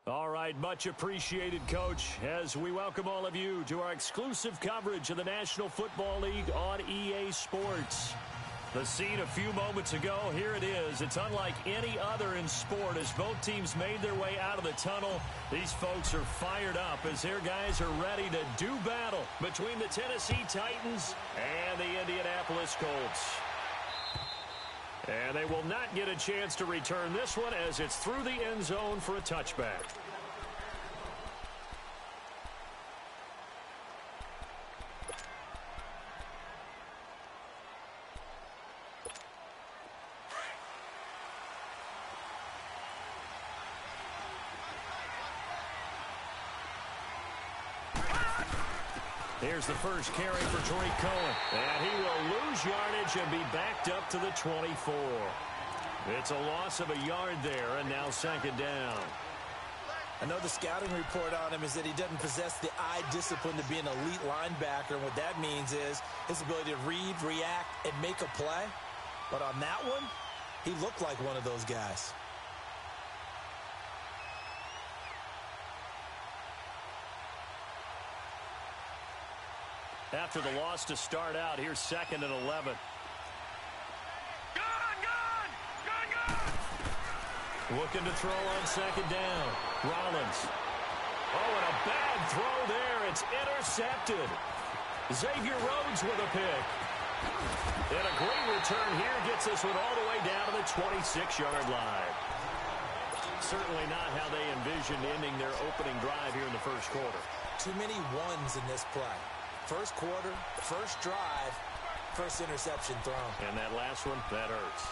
All right, much appreciated, Coach, as we welcome all of you to our exclusive coverage of the National Football League on EA Sports. The scene a few moments ago, here it is. It's unlike any other in sport as both teams made their way out of the tunnel. These folks are fired up as their guys are ready to do battle between the Tennessee Titans and the Indianapolis Colts. And they will not get a chance to return this one as it's through the end zone for a touchback. Here's the first carry for Tariq Cohen. And he will lose yardage and be backed up to the 24. It's a loss of a yard there, and now second down. I know the scouting report on him is that he doesn't possess the eye discipline to be an elite linebacker. And what that means is his ability to read, react, and make a play. But on that one, he looked like one of those guys. After the loss to start out, here's 2nd and 11. Looking to throw on second down. Rollins. Oh, and a bad throw there. It's intercepted. Xavier Rhodes with a pick. And a great return here gets this one all the way down to the 26-yard line. Certainly not how they envisioned ending their opening drive here in the first quarter. Too many ones in this play. First quarter, first drive, first interception thrown. And that last one, that hurts.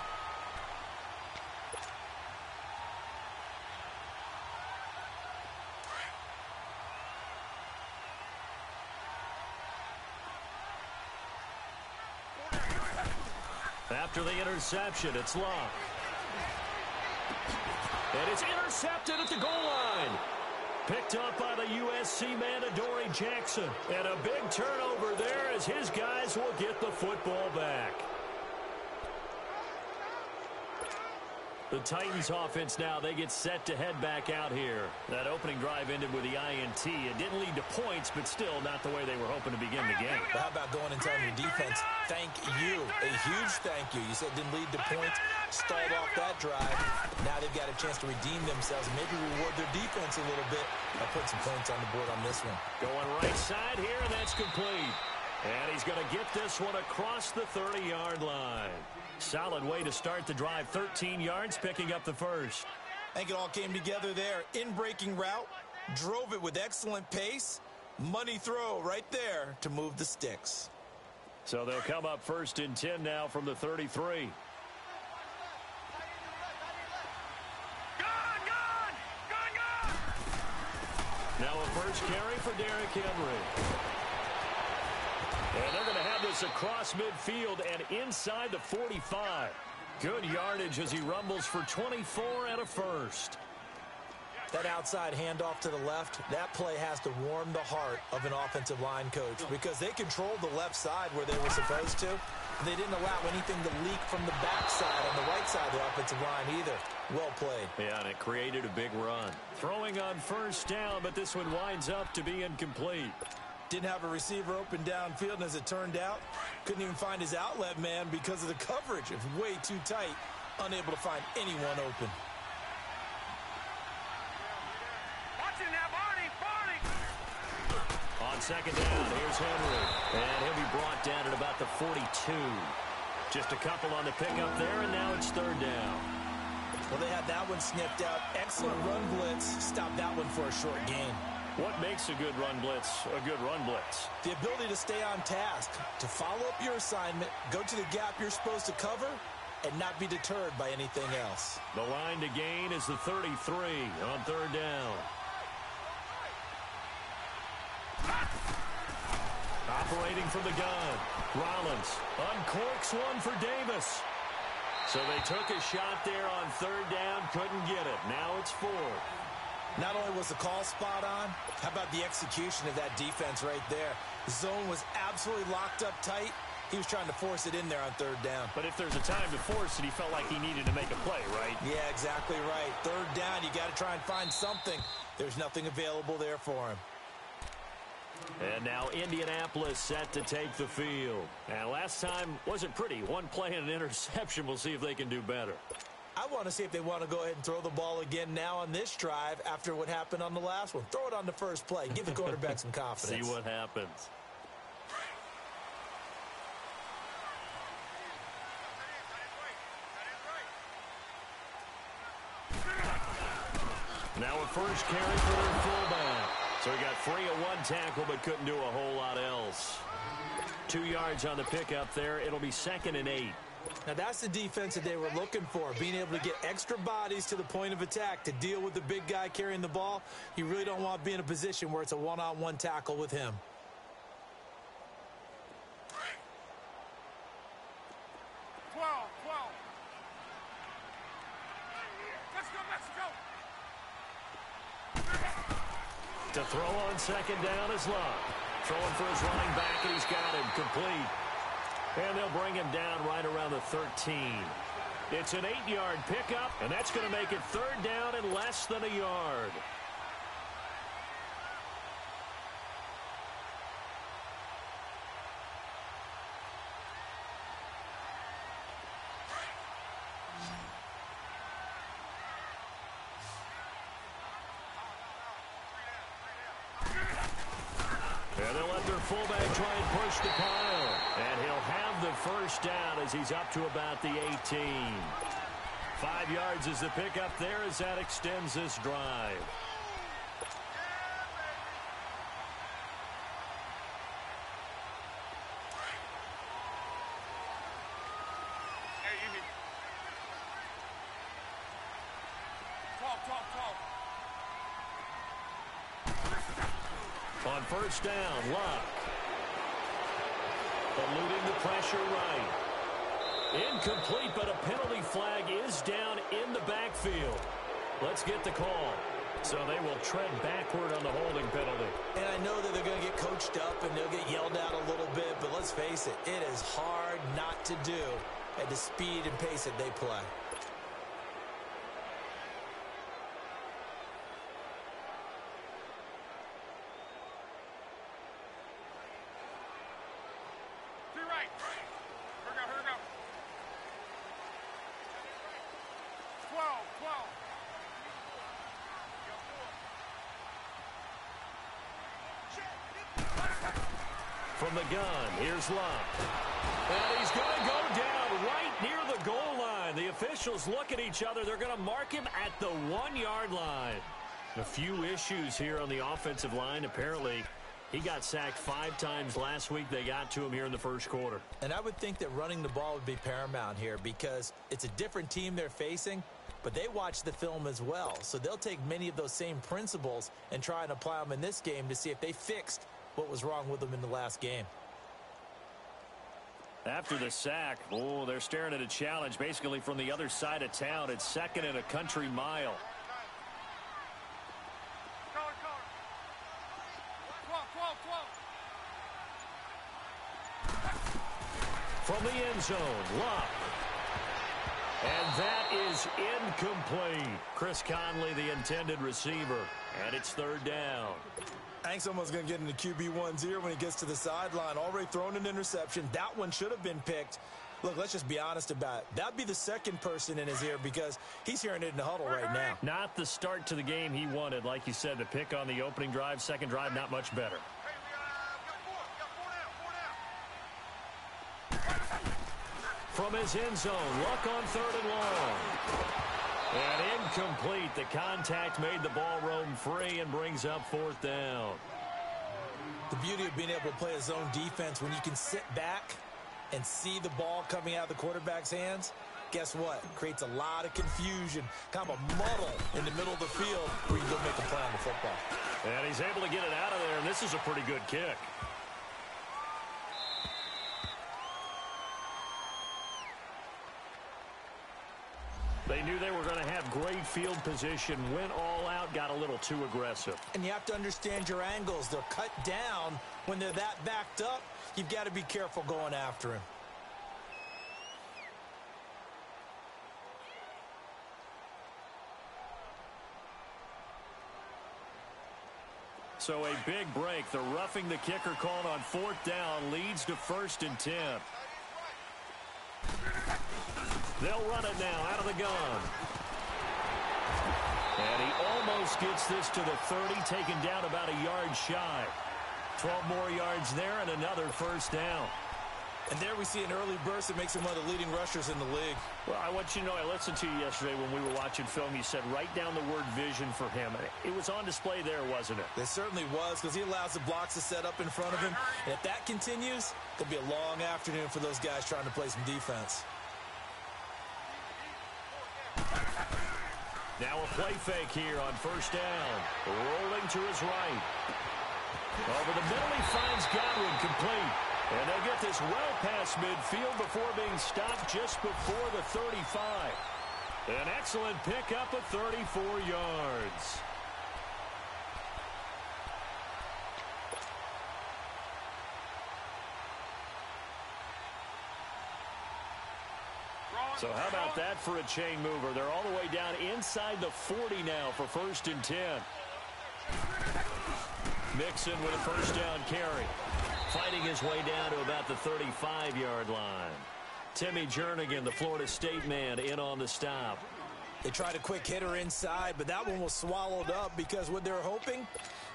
After the interception, it's Locke. And it's intercepted at the goal line. Picked up by the USC man, Adoree Jackson. And a big turnover there as his guys will get the football back. The Titans offense now, they get set to head back out here. That opening drive ended with the INT. It didn't lead to points, but still not the way they were hoping to begin the game. But how about going and telling your defense, thank you, a huge thank you. You said it didn't lead to points, stalled off that drive. Now they've got a chance to redeem themselves and maybe reward their defense a little bit by putting some points on the board on this one. Going right side here, and that's complete. And he's going to get this one across the 30-yard line. Solid way to start the drive. 13 yards, picking up the first. I think it all came together there. In-breaking route, drove it with excellent pace. Money throw right there to move the sticks. So they'll come up 1st and 10 now from the 33. Now a first carry for Derrick Henry. And they're going to have this across midfield and inside the 45. Good yardage as he rumbles for 24 and a first. That outside handoff to the left, that play has to warm the heart of an offensive line coach because they controlled the left side where they were supposed to. And they didn't allow anything to leak from the backside on the right side of the offensive line either. Well played. Yeah, and it created a big run. Throwing on first down, but this one winds up to be incomplete. Didn't have a receiver open downfield, and as it turned out, couldn't even find his outlet man because of the coverage. It was way too tight, unable to find anyone open. On second down, here's Henry. And he'll be brought down at about the 42. Just a couple on the pickup there, and now it's 3rd down. Well, they had that one sniffed out. Excellent run blitz. Stopped that one for a short gain. What makes a good run blitz a good run blitz? The ability to stay on task, to follow up your assignment, go to the gap you're supposed to cover, and not be deterred by anything else. The line to gain is the 33 on 3rd down. Operating from the gun. Rollins uncorks one for Davis. So they took a shot there on 3rd down, couldn't get it. Now it's 4th. Not only was the call spot on, how about the execution of that defense right there? The zone was absolutely locked up tight. He was trying to force it in there on 3rd down. But if there's a time to force it, he felt like he needed to make a play, right? Yeah, exactly right. 3rd down, you got to try and find something. There's nothing available there for him. And now Indianapolis set to take the field. And last time wasn't pretty. One play and an interception. We'll see if they can do better. I want to see if they want to go ahead and throw the ball again now on this drive after what happened on the last one. Throw it on the first play. Give the quarterback some confidence. See what happens. Now a first carry for their fullback. So he got free of one tackle but couldn't do a whole lot else. 2 yards on the pickup there. It'll be 2nd and 8. Now that's the defense that they were looking for, being able to get extra bodies to the point of attack to deal with the big guy carrying the ball. You really don't want to be in a position where it's a one-on-one tackle with him. To throw on 2nd down is Luck. Throwing for his running back, and he's got him complete. And they'll bring him down right around the 13. It's an 8-yard pickup, and that's going to make it 3rd down and less than a yard. And they'll let their fullback try and push the pile. And he'll have the first down as he's up to about the 18. 5 yards is the pickup there as that extends this drive. On first down, Luck. Eluding the pressure right. Incomplete, but a penalty flag is down in the backfield. Let's get the call. So they will tread backward on the holding penalty. And I know that they're going to get coached up and they'll get yelled at a little bit, but let's face it, it is hard not to do at the speed and pace that they play. From the gun, here's Luck. And he's going to go down right near the goal line. The officials look at each other. They're going to mark him at the 1-yard line. A few issues here on the offensive line. Apparently, he got sacked 5 times last week. They got to him here in the first quarter. And I would think that running the ball would be paramount here because it's a different team they're facing, but they watch the film as well. So they'll take many of those same principles and try and apply them in this game to see if they fixed what was wrong with them in the last game. After the sack, they're staring at a challenge basically from the other side of town. It's 2nd and a country mile. From the end zone, Luck. And that is incomplete. Chris Conley, the intended receiver. And it's 3rd down. I think someone's going to get into QB1's ear when he gets to the sideline. Already thrown an interception. That one should have been picked. Look, let's just be honest about it. That would be the second person in his ear because he's hearing it in the huddle right now. Not the start to the game he wanted. Like you said, the pick on the opening drive, second drive, not much better. From his end zone, Luck on 3rd and long. And incomplete. The contact made the ball roam free and brings up 4th down. The beauty of being able to play a zone defense when you can sit back and see the ball coming out of the quarterback's hands, guess what? Creates a lot of confusion, kind of a muddle in the middle of the field where you can go make a play on the football. And he's able to get it out of there, and this is a pretty good kick. They knew they were going to have great field position, went all out, got a little too aggressive. And you have to understand your angles. They're cut down when they're that backed up. You've got to be careful going after him. So a big break. The roughing the kicker called on 4th down leads to 1st and 10. They'll run it now out of the gun. And he almost gets this to the 30, taken down about a yard shy. 12 more yards there and another 1st down. And there we see an early burst that makes him one of the leading rushers in the league. Well, I want you to know, I listened to you yesterday when we were watching film. You said write down the word vision for him. It was on display there, wasn't it? It certainly was, because he allows the blocks to set up in front of him. And if that continues, it'll be a long afternoon for those guys trying to play some defense. Now a play fake here on 1st down. Rolling to his right. Over the middle, he finds Godwin complete. And they'll get this well past midfield before being stopped just before the 35. An excellent pickup of 34 yards. So how about that for a chain mover? They're all the way down inside the 40 now for 1st and 10. Mixon with a 1st down carry. Fighting his way down to about the 35-yard line. Timmy Jernigan, the Florida State man, in on the stop. They tried a quick hitter inside, but that one was swallowed up because what they're hoping,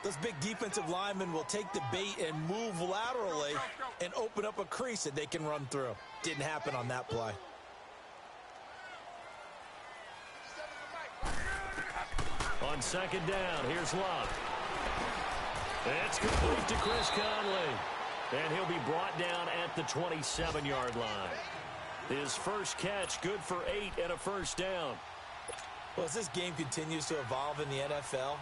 those big defensive linemen will take the bait and move laterally and open up a crease that they can run through. Didn't happen on that play. On 2nd down, here's Love. It's complete to Chris Conley. And he'll be brought down at the 27-yard line. His first catch, good for 8 and a 1st down. Well, as this game continues to evolve in the NFL,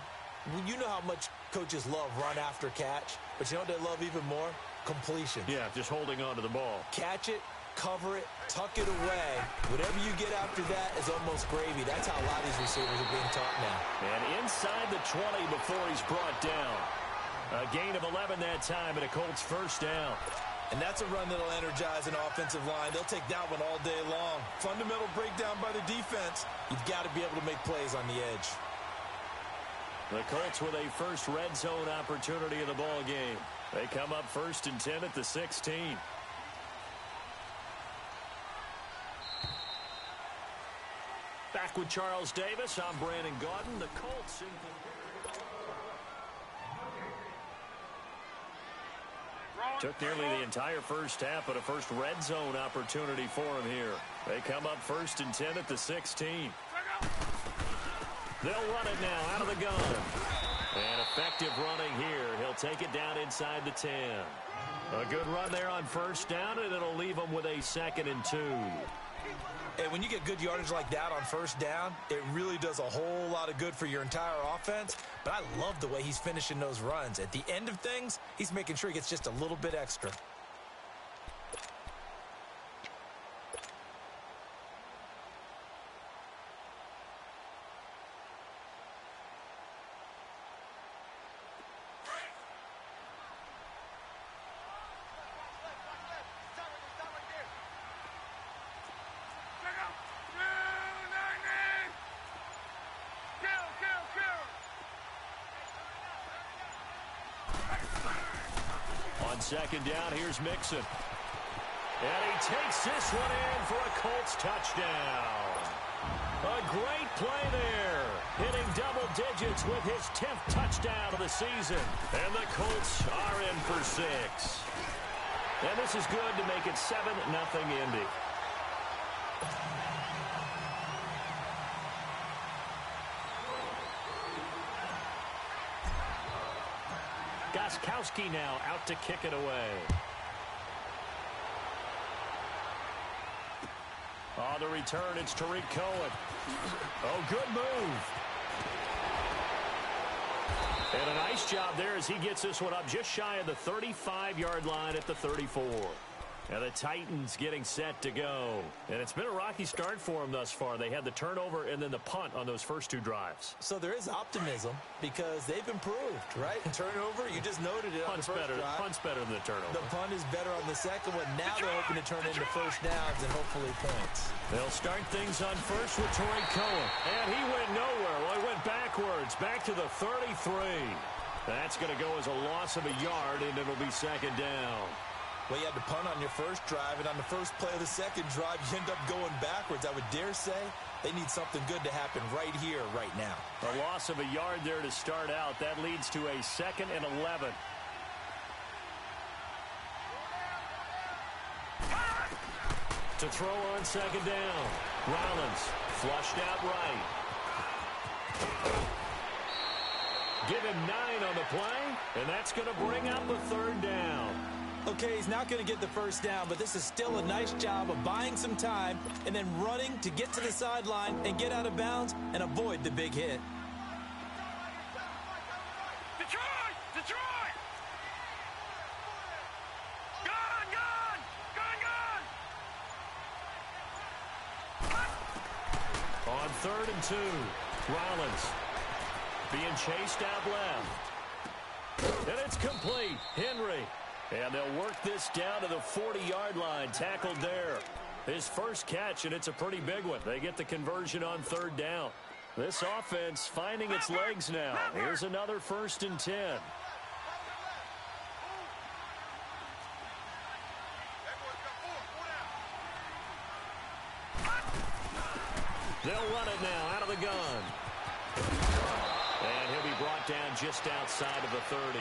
you know how much coaches love run after catch, but you know what they love even more? Completion. Yeah, just holding on to the ball. Catch it, cover it, tuck it away. Whatever you get after that is almost gravy. That's how a lot of these receivers are being taught now. And inside the 20 before he's brought down. A gain of 11 that time and a Colts 1st down. And that's a run that'll energize an offensive line. They'll take that one all day long. Fundamental breakdown by the defense. You've got to be able to make plays on the edge. The Colts with a first red zone opportunity in the ball game. They come up 1st and 10 at the 16. Back with Charles Davis. I'm Brandon Gaudin. The Colts in took nearly the entire first half, but a first red zone opportunity for him here. They come up 1st and 10 at the 16. They'll run it now out of the gun. And effective running here. He'll take it down inside the 10. A good run there on 1st down, and it'll leave him with a 2nd and 2. And when you get good yardage like that on 1st down, it really does a whole lot of good for your entire offense. But I love the way he's finishing those runs. At the end of things, he's making sure he gets just a little bit extra. On 2nd down, here's Mixon. And he takes this one in for a Colts touchdown. A great play there. Hitting double digits with his 10th touchdown of the season. And the Colts are in for 6. And this is good to make it 7-0 Indy. Gostkowski now out to kick it away. On the return, it's Tariq Cohen. Oh, good move. And a nice job there as he gets this one up just shy of the 35-yard line at the 34. And the Titans getting set to go. And it's been a rocky start for them thus far. They had the turnover and then the punt on those first 2 drives. So there is optimism because they've improved, right? Turnover, you just noted it on the first drive. Punt's better than the turnover. The punt is better on the second one. Now they're hoping to turn into 1st downs and hopefully points. They'll start things on 1st with Tariq Cohen. And he went nowhere. Well, he went backwards, back to the 33. That's going to go as a loss of a yard, and it'll be second down. Well, you had to punt on your first drive, and on the first play of the second drive, you end up going backwards. I would dare say they need something good to happen right here, right now. A loss of a yard there to start out. That leads to a 2nd and 11. To throw on second down. Rollins flushed out right. Give him 9 on the play, and that's going to bring up a 3rd down. Okay, he's not going to get the first down, but this is still a nice job of buying some time and then running to get to the sideline and get out of bounds and avoid the big hit. Detroit! Detroit! Gone! Gone! Gone! Gone! On 3rd and 2, Rollins being chased out left. And it's complete. Henry. And they'll work this down to the 40-yard line. Tackled there. His first catch, and it's a pretty big one. They get the conversion on 3rd down. This offense finding its legs now. Here's another 1st and 10. They'll run it now out of the gun. And he'll be brought down just outside of the 30.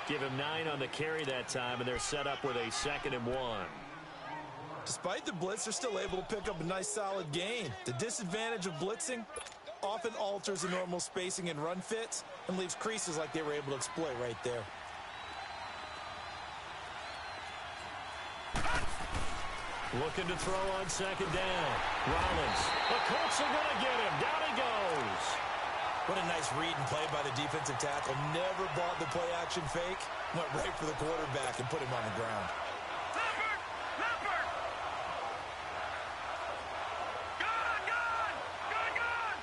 Give him 9 on the carry that time, and they're set up with a 2nd and 1. Despite the blitz, they're still able to pick up a nice, solid gain. The disadvantage of blitzing often alters the normal spacing and run fits and leaves creases like they were able to exploit right there. Looking to throw on 2nd down. Rollins. The Colts are going to get him. Down he goes. What a nice read and play by the defensive tackle. Never bought the play-action fake. Went right for the quarterback and put him on the ground. Leopard! Leopard! Gone! Gone! Gone! Gone!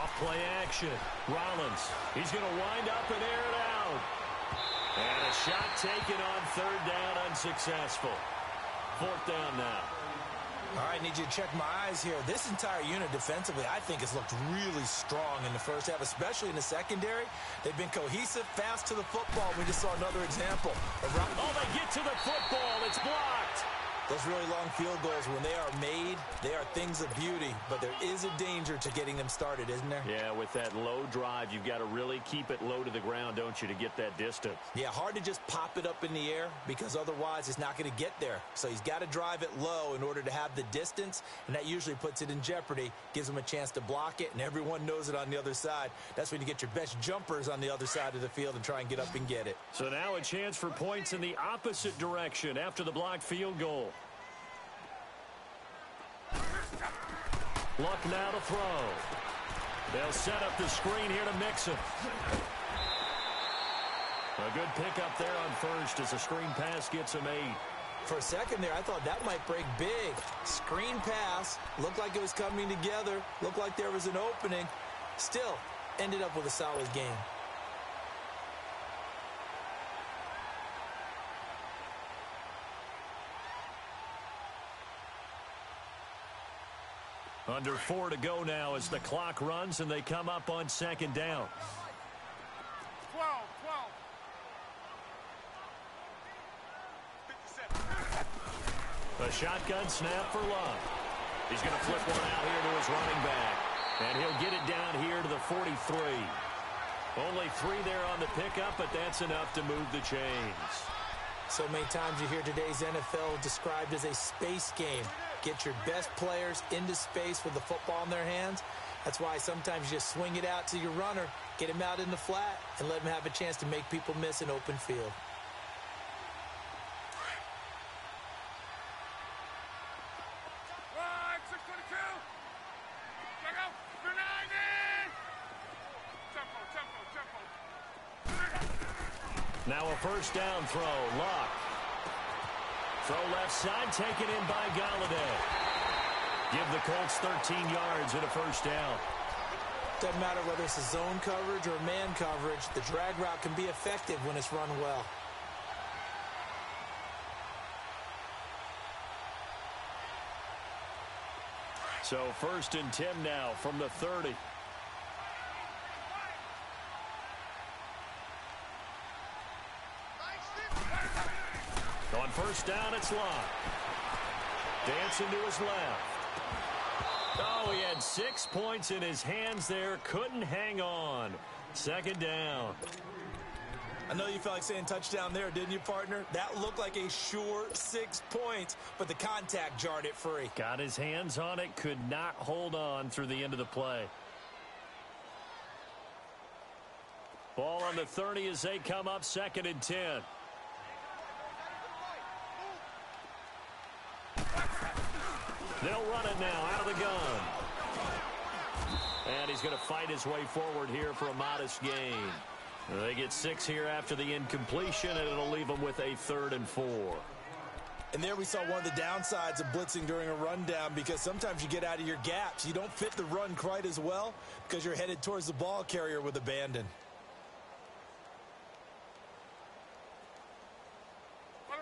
Off play action. Rollins. He's going to wind up and air it out. And a shot taken on 3rd down, unsuccessful. 4th down now. All right, need you to check my eyes here. This entire unit defensively, I think, has looked really strong in the first half, especially in the secondary. They've been cohesive, fast to the football. We just saw another example. Oh, they get to the football. It's blocked. Those really long field goals, when they are made, they are things of beauty. But there is a danger to getting them started, isn't there? Yeah, with that low drive, you've got to really keep it low to the ground, don't you, to get that distance? Yeah, hard to just pop it up in the air because otherwise it's not going to get there. So he's got to drive it low in order to have the distance, and that usually puts it in jeopardy, gives him a chance to block it, and everyone knows it on the other side. That's when you get your best jumpers on the other side of the field and try and get up and get it. So now a chance for points in the opposite direction after the blocked field goal. Luck now to throw. They'll set up the screen here to Mixon. A good pickup there on 1st as a screen pass gets him 8. For a second there, I thought that might break big. Screen pass, looked like it was coming together, looked like there was an opening. Still, ended up with a solid game. Under 4 to go now as the clock runs and they come up on 2nd down. 12, 12. A shotgun snap for Luck. He's going to flip one out here to his running back. And he'll get it down here to the 43. Only 3 there on the pickup, but that's enough to move the chains. So many times you hear today's NFL described as a space game. Get your best players into space with the football in their hands. That's why sometimes you just swing it out to your runner, get him out in the flat, and let him have a chance to make people miss an open field. Now a first down throw. Luck. Throw left side, taken in by Galladay. Give the Colts 13 yards and a first down. Doesn't matter whether it's a zone coverage or man coverage, the drag route can be effective when it's run well. So 1st and 10 now from the 30. first down, it's Locke. Dancing to his left. Oh, he had 6 points in his hands there. Couldn't hang on. Second down. I know you felt like saying touchdown there, didn't you, partner? That looked like a sure 6 points, but the contact jarred it free. Got his hands on it, could not hold on through the end of the play. Ball on the 30 as they come up, 2nd and 10. They'll run it now out of the gun. And he's going to fight his way forward here for a modest gain. They get 6 here after the incompletion, and it'll leave them with a 3rd and 4. And there we saw one of the downsides of blitzing during a rundown, because sometimes you get out of your gaps. You don't fit the run quite as well because you're headed towards the ball carrier with abandon.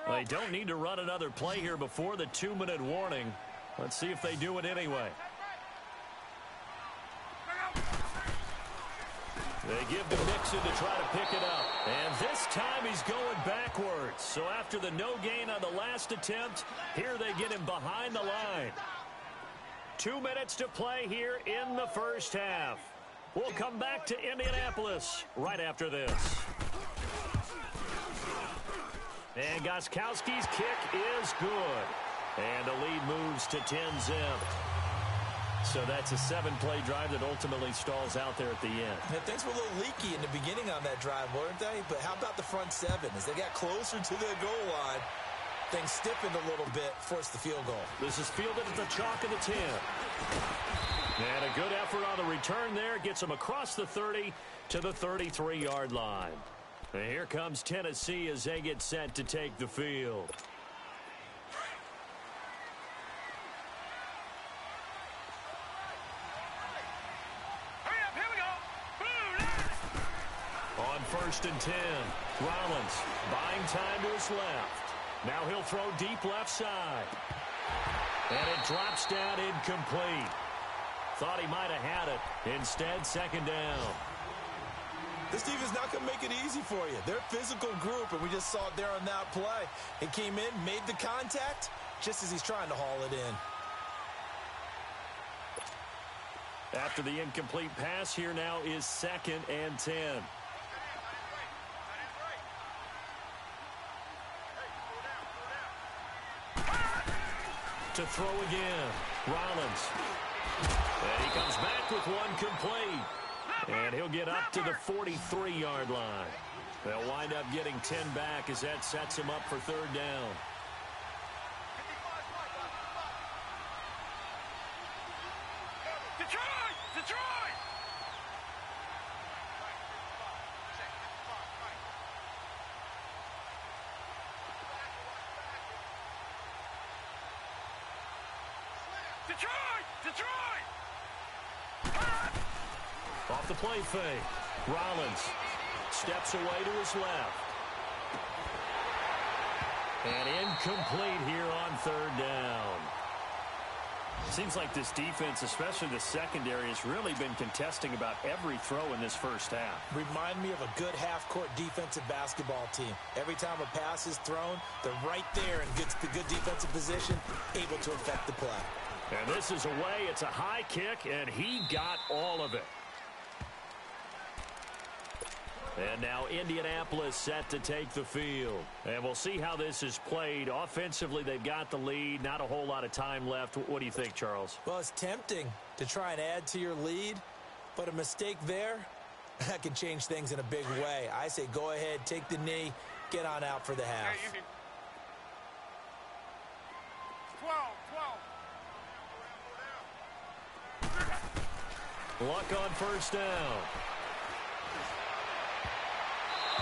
They don't need to run another play here before the 2-minute warning. Let's see if they do it anyway. They give to Mixon to try to pick it up. And this time he's going backwards. So after the no gain on the last attempt, here they get him behind the line. 2 minutes to play here in the first half. We'll come back to Indianapolis right after this. And Gostkowski's kick is good. And the lead moves to 10-zip. So that's a 7-play drive that ultimately stalls out there at the end. Yeah, things were a little leaky in the beginning on that drive, weren't they? But how about the front 7? As they got closer to the goal line, things stiffened a little bit, forced the field goal. This is fielded at the chalk of the 10. And a good effort on the return there. Gets them across the 30 to the 33-yard line. And here comes Tennessee as they get set to take the field. On 1st and 10, Rollins buying time to his left. Now he'll throw deep left side. And it drops down incomplete. Thought he might have had it. Instead, 2nd down. This team is not going to make it easy for you. They're a physical group, and we just saw it there on that play. It came in, made the contact, just as he's trying to haul it in. After the incomplete pass, here now is 2nd and 10. To throw again, Rollins. And he comes back with one complete. And he'll get up to the 43-yard line. They'll wind up getting 10 back as that sets him up for 3rd down. Detroit! Detroit! Detroit! Detroit! Off the play fake. Rollins steps away to his left. And incomplete here on 3rd down. Seems like this defense, especially the secondary, has really been contesting about every throw in this first half. Remind me of a good half-court defensive basketball team. Every time a pass is thrown, they're right there and gets the good defensive position, able to affect the play. And this is away. It's a high kick, and he got all of it. And now Indianapolis set to take the field. And we'll see how this is played. Offensively, they've got the lead. Not a whole lot of time left. What do you think, Charles? Well, it's tempting to try and add to your lead, but a mistake there, that can change things in a big way. I say go ahead, take the knee, get on out for the half. 12. Luck on 1st down.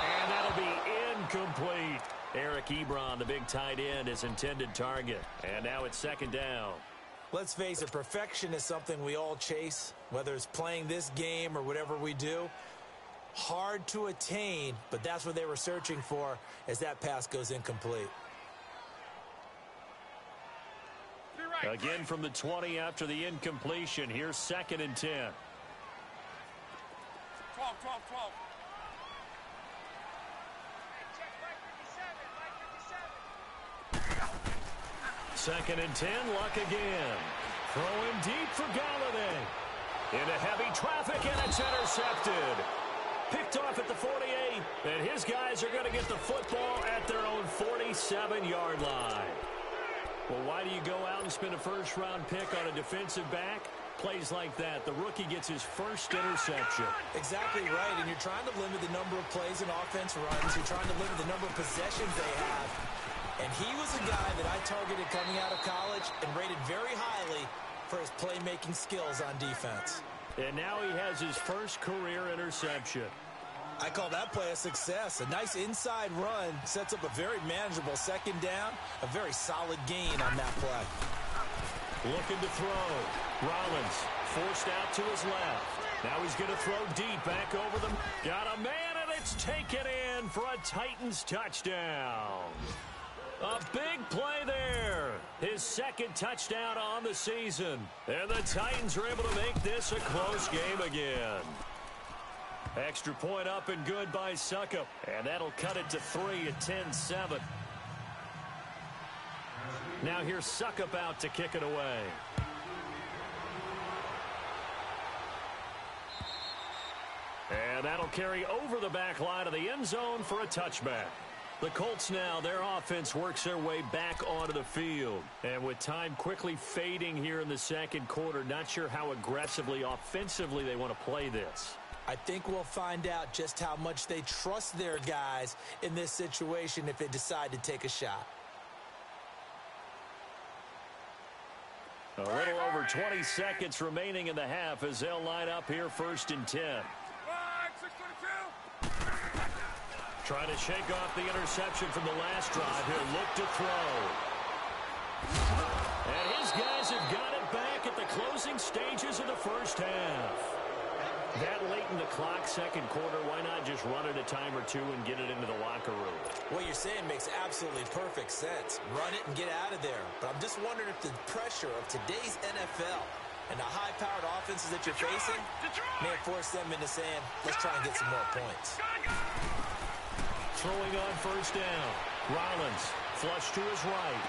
And that'll be incomplete. Eric Ebron, the big tight end, his intended target. And now it's 2nd down. Let's face it, perfection is something we all chase, whether it's playing this game or whatever we do. Hard to attain, but that's what they were searching for as that pass goes incomplete. Again from the 20 after the incompletion. Here's 2nd and 10. 12, 12, 12. 2nd and 10, Luck again. Throwing deep for Galladay. Into heavy traffic, and it's intercepted. Picked off at the 48, and his guys are going to get the football at their own 47-yard line. Well, why do you go out and spend a first-round pick on a defensive back? Plays like that, the rookie gets his first interception. Exactly right, and you're trying to limit the number of plays and offense runs. You're trying to limit the number of possessions they have. And he was a guy that I targeted coming out of college and rated very highly for his playmaking skills on defense. And now he has his first career interception. I call that play a success. A nice inside run sets up a very manageable 2nd down, a very solid gain on that play. Looking to throw. Rollins forced out to his left. Now he's going to throw deep back over them. Got a man, and it's taken in for a Titans touchdown. A big play there. His 2nd touchdown on the season. And the Titans are able to make this a close game again. Extra point up and good by Succop. And that'll cut it to 3 at 10-7. Now here's Succop out to kick it away. And that'll carry over the back line of the end zone for a touchback. The Colts now, their offense works their way back onto the field. And with time quickly fading here in the 2nd quarter, not sure how aggressively, offensively they want to play this. I think we'll find out just how much they trust their guys in this situation if they decide to take a shot. A little over 20 seconds remaining in the half as they'll line up here 1st and 10. Trying to shake off the interception from the last drive. He'll look to throw. And his guys have got it back at the closing stages of the first half. That late in the clock, 2nd quarter, why not just run it a time or two and get it into the locker room? What you're saying makes absolutely perfect sense. Run it and get out of there. But I'm just wondering if the pressure of today's NFL and the high-powered offenses that you're facing may have forced them into saying, let's try and get some more points. Throwing on 1st down. Rollins flush to his right.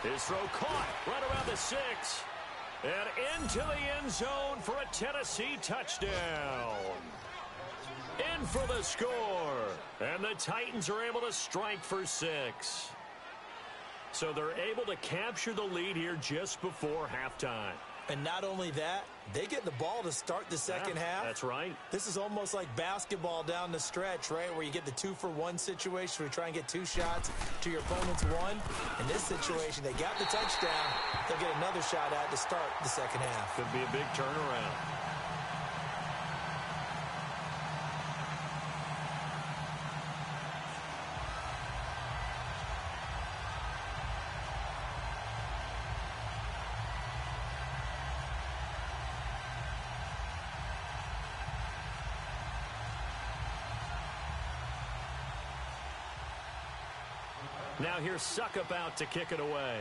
His throw caught right around the 6. And into the end zone for a Tennessee touchdown. In for the score. And the Titans are able to strike for 6. So they're able to capture the lead here just before halftime. And not only that, they get the ball to start the 2nd half. That's right. This is almost like basketball down the stretch, right, where you get the 2-for-1 situation where you try and get 2 shots to your opponent's 1. In this situation, they got the touchdown. They'll get another shot at to start the 2nd half. Could be a big turnaround. Now here's Succop out to kick it away.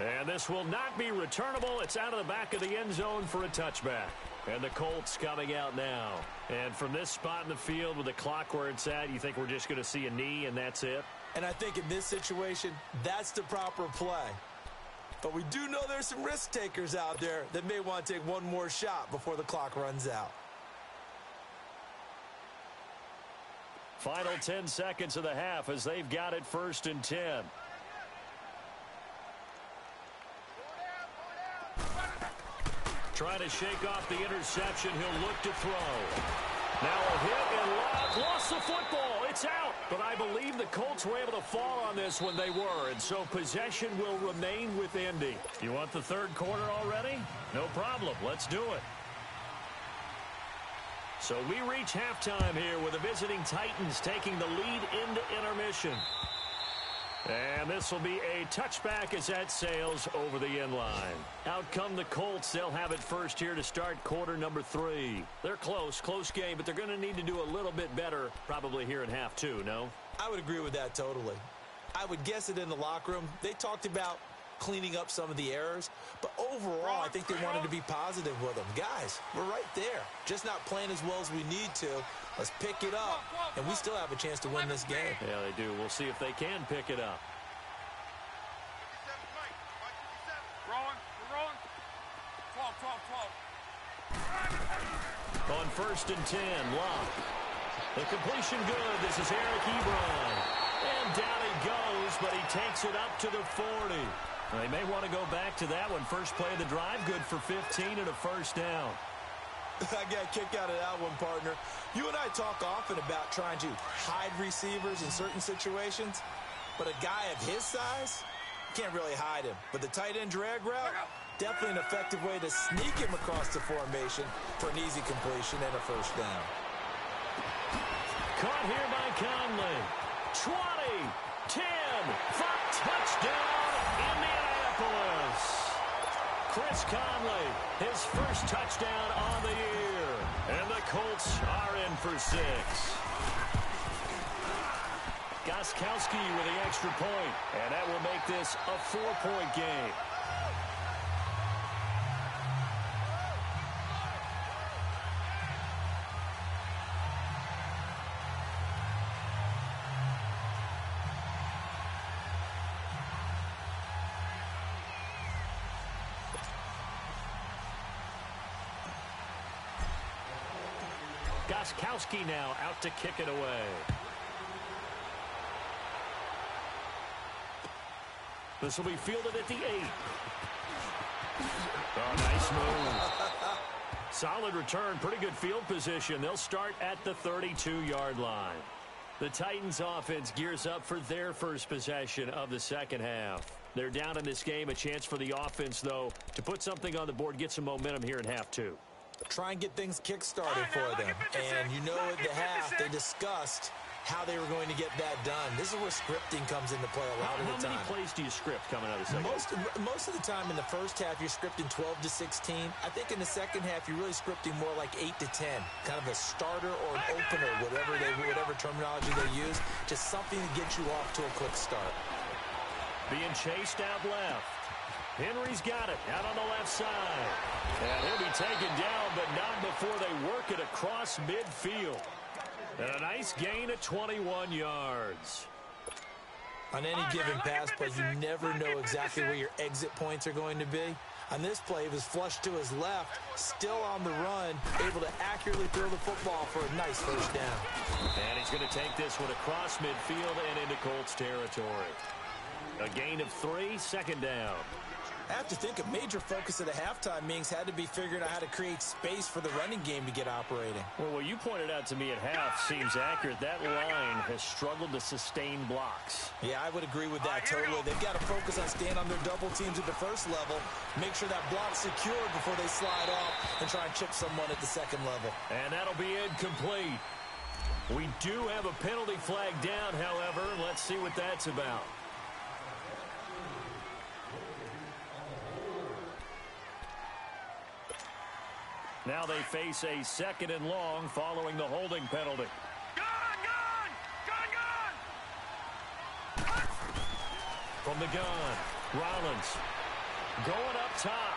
And this will not be returnable. It's out of the back of the end zone for a touchback. And the Colts coming out now. And from this spot in the field with the clock where it's at, you think we're just going to see a knee and that's it? And I think in this situation, that's the proper play. But we do know there's some risk takers out there that may want to take one more shot before the clock runs out. Final 10 seconds of the half as they've got it 1st and 10. Trying to shake off the interception. He'll look to throw. Now a hit and lost the football. It's out. But I believe the Colts were able to fall on this when they were. And so possession will remain with Indy. You want the 3rd quarter already? No problem. Let's do it. So we reach halftime here with the visiting Titans taking the lead into intermission. And this will be a touchback as that sails over the end line. Out come the Colts. They'll have it first here to start quarter number 3. They're close game, but they're going to need to do a little bit better probably here in half 2, no? I would agree with that totally. I would guess it in the locker room. They talked about cleaning up some of the errors. But overall, I think they wanted to be positive with them. Guys, we're right there. Just not playing as well as we need to. Let's pick it up, and we still have a chance to win this game. Yeah, they do. We'll see if they can pick it up. Rolling. 12. On 1st and 10, Locke. The completion good. This is Eric Ebron. And down he goes, but he takes it up to the 40. They may want to go back to that one. First play of the drive, good for 15 and a first down. I got a kick out of that one, partner. You and I talk often about trying to hide receivers in certain situations, but a guy of his size, can't really hide him. But the tight end drag route, definitely an effective way to sneak him across the formation for an easy completion and a first down. Caught here by Conley. 20, 10, 5, touchdown, Indianapolis. Chris Conley, his first touchdown on the year. And the Colts are in for 6. Gostkowski with the extra point. And that will make this a 4-point game. Gostkowski now out to kick it away. This will be fielded at the 8. Oh, nice move. Solid return, pretty good field position. They'll start at the 32-yard line. The Titans offense gears up for their first possession of the second half. They're down in this game. A chance for the offense, though, to put something on the board, get some momentum here in half 2. Try and get things kick-started for them. And you know at the half, they discussed how they were going to get that done. This is where scripting comes into play a lot of the time. How many plays do you script coming out of the second half? Most of the time in the first half, you're scripting 12 to 16. I think in the second half, you're really scripting more like 8 to 10. Kind of a starter or an opener, whatever terminology they use. Just something to get you off to a quick start. Being chased out left. Henry's got it out on the left side. And he'll be taken down, but not before they work it across midfield. And a nice gain of 21 yards. On any given pass play, you never know exactly where your exit points are going to be. On this play, he was flushed to his left, still on the run, able to accurately throw the football for a nice first down. And he's going to take this one across midfield and into Colts territory. A gain of 3, second down. I have to think a major focus of the halftime meetings had to be figuring out how to create space for the running game to get operating. Well, what you pointed out to me at half seems accurate. That line has struggled to sustain blocks. Yeah, I would agree with that totally. They've got to focus on staying on their double teams at the first level, make sure that block's secured before they slide off and try and chip someone at the second level. And that'll be incomplete. We do have a penalty flag down, however. Let's see what that's about. Now they face a 2nd and long following the holding penalty. Gun! From the gun, Rollins going up top.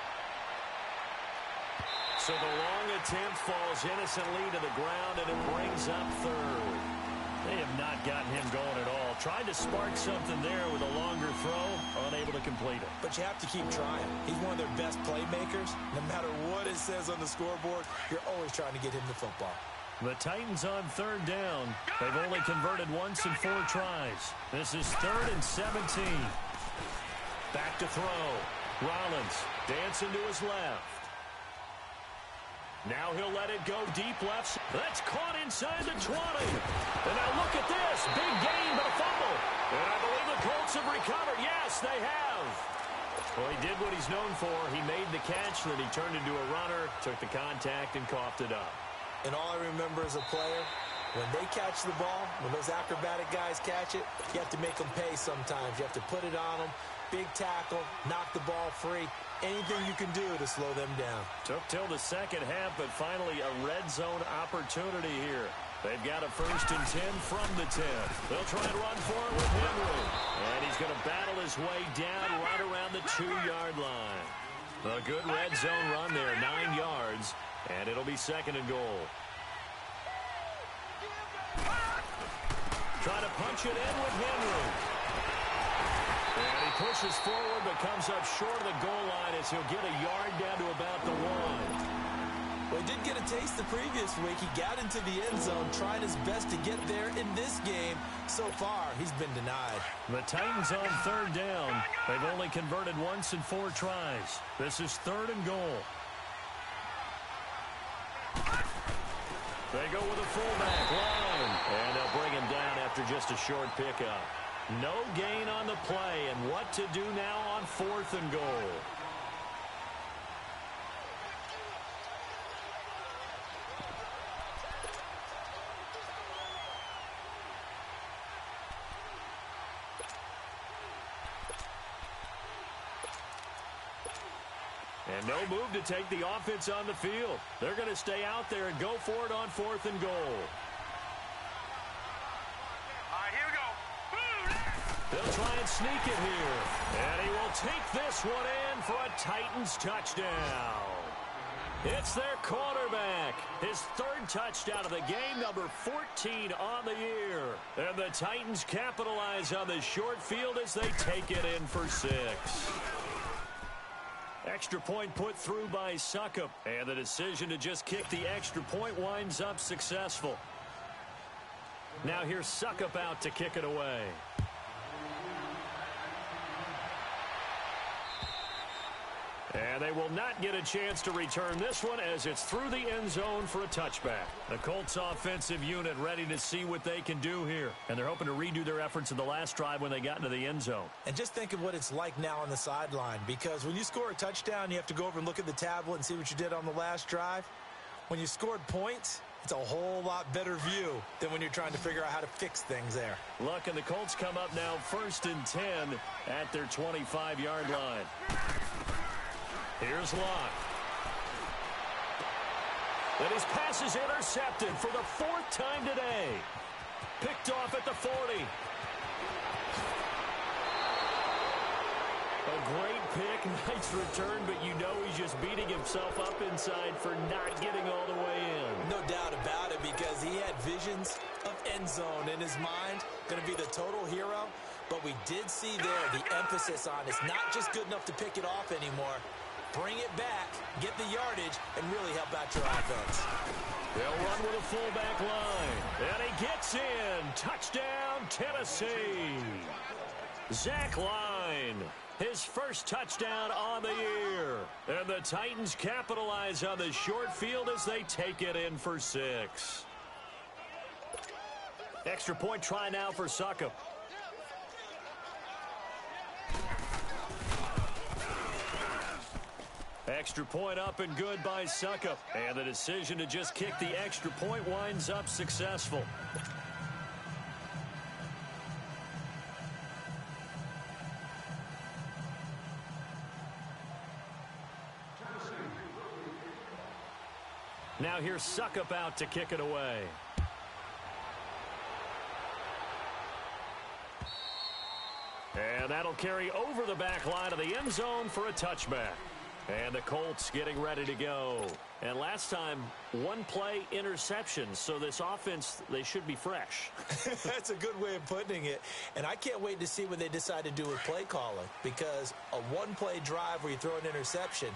So the long attempt falls innocently to the ground, and it brings up 3rd. They have not gotten him going at all. Tried to spark something there with a longer throw, unable to complete it. But you have to keep trying. He's one of their best playmakers. No matter what it says on the scoreboard, you're always trying to get him the football. The Titans on 3rd down. They've only converted once in 4 tries. This is 3rd and 17. Back to throw. Rollins dancing to his left. Now he'll let it go deep left. That's caught inside the 20. And now look at this. Big gain, but a fumble. And I believe the Colts have recovered. Yes, they have. Well, he did what he's known for. He made the catch, then he turned into a runner, took the contact, and coughed it up. And all I remember as a player, when they catch the ball, when those acrobatic guys catch it, you have to make them pay sometimes. You have to put it on them. Big tackle, knock the ball free. Anything you can do to slow them down. Took till the second half, but finally a red zone opportunity here. They've got a 1st and 10 from the 10. They'll try and run for it with Henry. And he's going to battle his way down right around the 2-yard line. A good red zone run there, 9 yards. And it'll be 2nd and goal. Trying to punch it in with Henry. And he pushes forward but comes up short of the goal line as he'll get a yard down to about the 1. Well, he did get a taste the previous week. He got into the end zone, trying his best to get there in this game. So far, he's been denied. The Titans on 3rd down. They've only converted once in 4 tries. This is 3rd and goal. They go with a fullback line. And they'll bring him down after just a short pickup. No gain on the play. And what to do now on 4th and goal? And no move to take the offense on the field. They're going to stay out there and go for it on 4th and goal. All right, here we go. They'll try and sneak it here. And he will take this one in for a Titans touchdown. It's their quarterback. His 3rd touchdown of the game, number 14 on the year. And the Titans capitalize on the short field as they take it in for 6. Extra point put through by Suckup. And the decision to just kick the extra point winds up successful. Now here's Suckup out to kick it away. And they will not get a chance to return this one as it's through the end zone for a touchback. The Colts offensive unit ready to see what they can do here. And they're hoping to redo their efforts in the last drive when they got into the end zone. And just think of what it's like now on the sideline, because when you score a touchdown, you have to go over and look at the tablet and see what you did on the last drive. When you scored points, it's a whole lot better view than when you're trying to figure out how to fix things there. Look, and the Colts come up now 1st and 10 at their 25-yard line. Here's Locke. And his pass is intercepted for the 4th time today. Picked off at the 40. A great pick, nice return, but you know he's just beating himself up inside for not getting all the way in. No doubt about it, because he had visions of end zone in his mind. Going to be the total hero. But we did see there the emphasis on it's not just good enough to pick it off anymore. Bring it back, get the yardage, and really help out your offense. They'll run with a fullback line. And he gets in. Touchdown, Tennessee. Zach Line, his 1st touchdown on the year. And the Titans capitalize on the short field as they take it in for 6. Extra point try now for Suckup. Extra point up and good by Suckup. And the decision to just kick the extra point winds up successful. Now here's Suckup out to kick it away. And that'll carry over the back line of the end zone for a touchback. And the Colts getting ready to go. And last time, 1 play interception. So this offense, they should be fresh. That's a good way of putting it. And I can't wait to see what they decide to do with play calling. Because a 1-play drive where you throw an interception,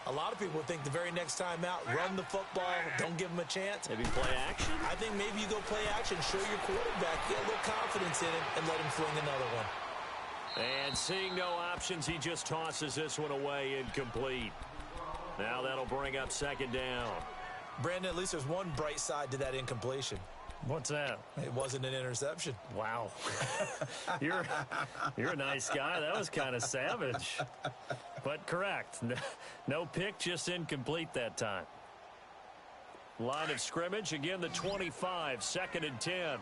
a lot of people think the very next time out, run the football, don't give them a chance. Maybe play action? I think maybe you go play action, show your quarterback, get a little confidence in him, and let him fling another one. And seeing no options, he just tosses this one away incomplete. Now that'll bring up 2nd down. Brandon, at least there's one bright side to that incompletion. What's that? It wasn't an interception. Wow. You're a nice guy. That was kind of savage. But correct. No pick, just incomplete that time. Line of scrimmage, again the 25, 2nd and 10. 11.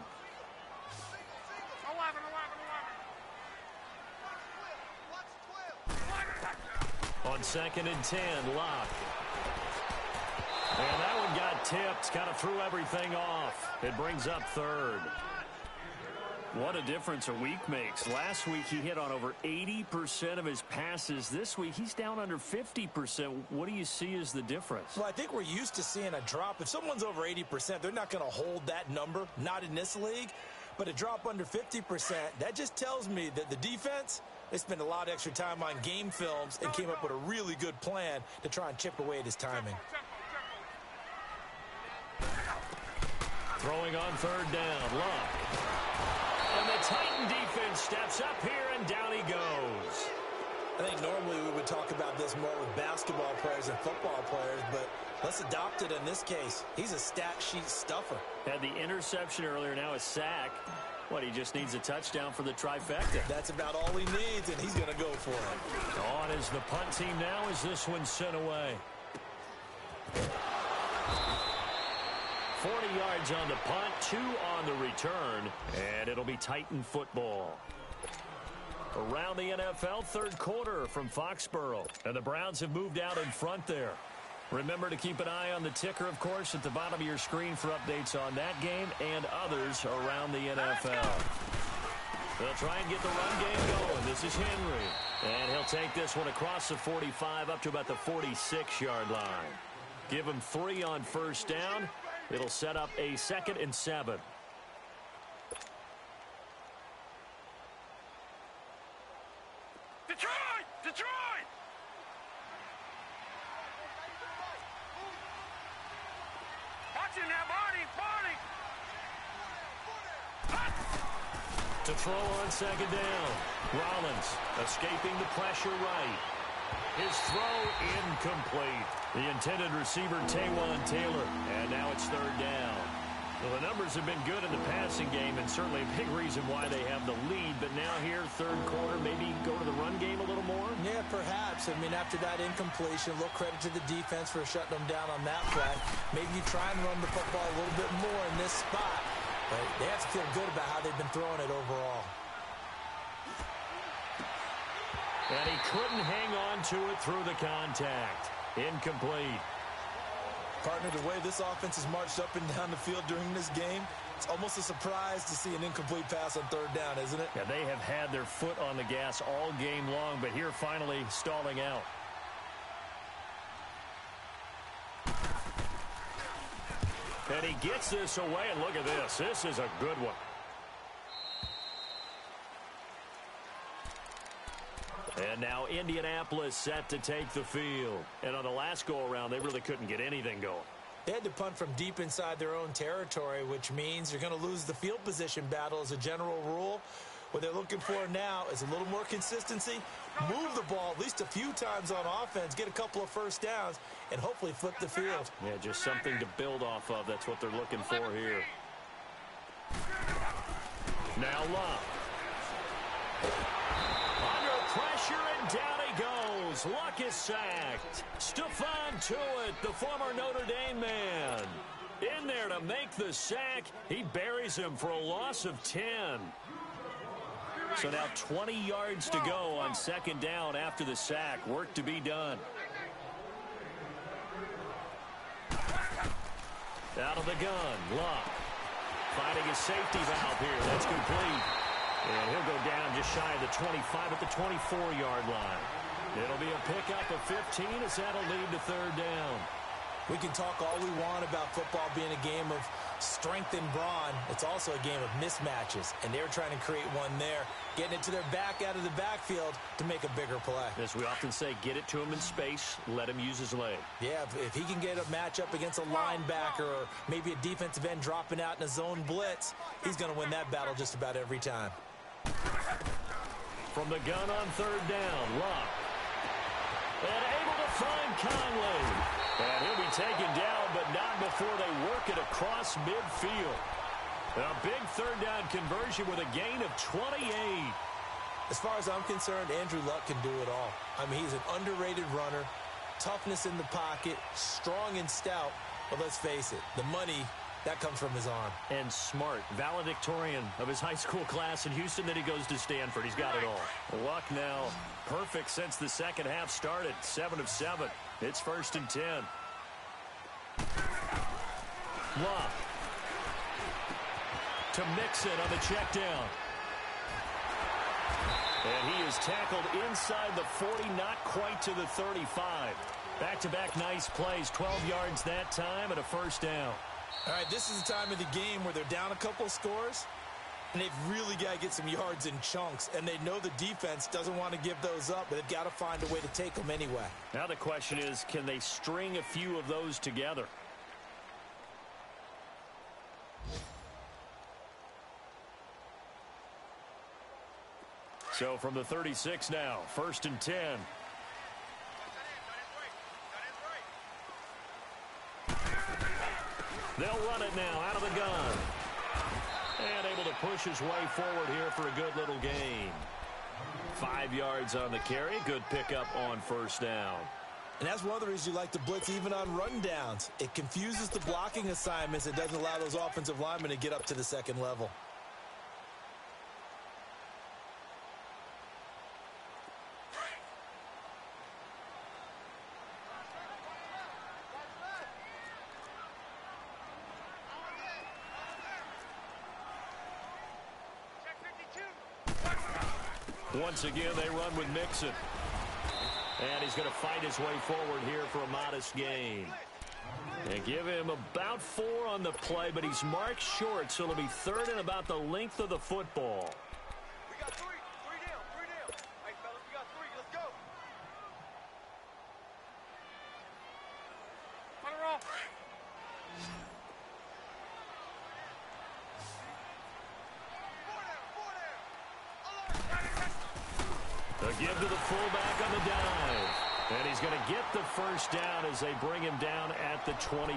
On 2nd and 10, Locke. And that one got tipped, kind of threw everything off. It brings up third. What a difference a week makes. Last week he hit on over 80% of his passes. This week he's down under 50%. What do you see as the difference? Well, I think we're used to seeing a drop. If someone's over 80%, they're not going to hold that number, not in this league. But a drop under 50%, that just tells me that the defense, they spent a lot of extra time on game films and came up with a really good plan to try and chip away at his timing. Throwing on third down, Luck. And the Titan defense steps up here, and down he goes. I think normally we would talk about this more with basketball players and football players, but let's adopt it in this case. He's a stat sheet stuffer. Had the interception earlier, now a sack. What, he just needs a touchdown for the trifecta. That's about all he needs, and he's going to go for it. On is the punt team now as this one's sent away. 40 yards on the punt, 2 on the return, and it'll be Titan football. Around the NFL, third quarter from Foxborough, and the Browns have moved out in front there. Remember to keep an eye on the ticker, of course, at the bottom of your screen for updates on that game and others around the NFL. They'll try and get the run game going. This is Henry, and he'll take this one across the 45 up to about the 46-yard line. Give him 3 on first down. It'll set up a 2nd and 7. Detroit! Detroit! Watch it now, Barney! Barney! To throw on second down. Rollins escaping the pressure right. His throw incomplete. The intended receiver, Taywan Taylor. And now it's third down. Well, the numbers have been good in the passing game and certainly a big reason why they have the lead. But now here, third quarter, maybe go to the run game a little more? Yeah, perhaps. I mean, after that incompletion, a little credit to the defense for shutting them down on that play. Maybe you try and run the football a little bit more in this spot. But they have to feel good about how they've been throwing it overall. And he couldn't hang on to it through the contact. Incomplete. Partner, the way this offense has marched up and down the field during this game, it's almost a surprise to see an incomplete pass on third down, isn't it? Yeah, they have had their foot on the gas all game long, but here finally stalling out. And he gets this away, and look at this. This is a good one. And now Indianapolis set to take the field. And on the last go-around, they really couldn't get anything going. They had to punt from deep inside their own territory, which means you're going to lose the field position battle as a general rule. What they're looking for now is a little more consistency, move the ball at least a few times on offense, get a couple of first downs, and hopefully flip the field. Yeah, just something to build off of. That's what they're looking for here. Now Luck. Under pressure, and down he goes. Luck is sacked. Stephon Tuitt, the former Notre Dame man, in there to make the sack. He buries him for a loss of 10. So now 20 yards to go on second down after the sack. Work to be done. Out of the gun, Luck. Finding his safety valve here. That's complete. And he'll go down just shy of the 25 at the 24-yard line. It'll be a pickup of 15 as that'll lead to third down. We can talk all we want about football being a game of strength and brawn. It's also a game of mismatches, and they're trying to create one there, getting it to their back out of the backfield to make a bigger play. As we often say, get it to him in space, let him use his leg. Yeah, if he can get a matchup against a linebacker or maybe a defensive end dropping out in a zone blitz, he's going to win that battle just about every time. From the gun on third down, Luck. And able to find Conley. And he'll be taken down, but not before they work it across midfield. A big third down conversion with a gain of 28. As far as I'm concerned, Andrew Luck can do it all. I mean, he's an underrated runner, toughness in the pocket, strong and stout. But let's face it, the money, that comes from his arm. And smart, valedictorian of his high school class in Houston. Then he goes to Stanford. He's got it all. Luck now perfect since the second half started. 7 of 7. It's 1st and 10. Love. To Mixon on the check down. And he is tackled inside the 40, not quite to the 35. Back-to-back nice plays, 12 yards that time and a first down. All right, this is the time of the game where they're down a couple of scores, and they've really got to get some yards in chunks, and they know the defense doesn't want to give those up, but they've got to find a way to take them anyway. Now the question is, can they string a few of those together? So from the 36 now, 1st and 10. They'll run it now out of the gun. And able to push his way forward here for a good little gain. 5 yards on the carry. Good pickup on first down. And that's one of the reasons you like to blitz even on rundowns. It confuses the blocking assignments. It doesn't allow those offensive linemen to get up to the second level. Once again, they run with Mixon. And he's going to fight his way forward here for a modest gain. And give him about 4 on the play, but he's marked short, so it'll be 3rd and about the length of the football. We got 3. 3 down. 3 down. Hey, fellas, we got 3. Let's go. Run her off. A give to the fullback on the dive. And he's going to get the first down as they bring him down at the 23.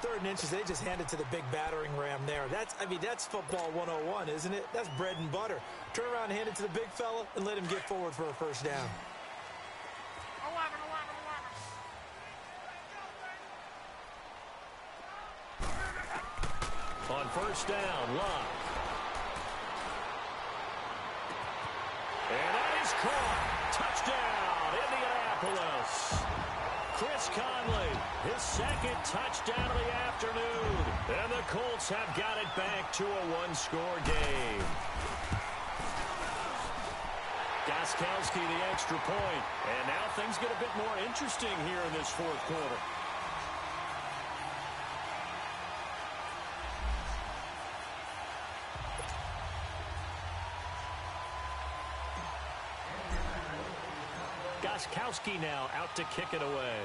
3rd and inches, they just handed to the big battering ram there. That's football 101, isn't it? That's bread and butter. Turn around and hand it to the big fella and let him get forward for a first down. 11. On first down, Love. And that is caught. Touchdown, Indianapolis. Chris Conley, his 2nd touchdown of the afternoon. And the Colts have got it back to a 1-score game. Gostkowski the extra point. And now things get a bit more interesting here in this 4th quarter. Gostkowski now out to kick it away.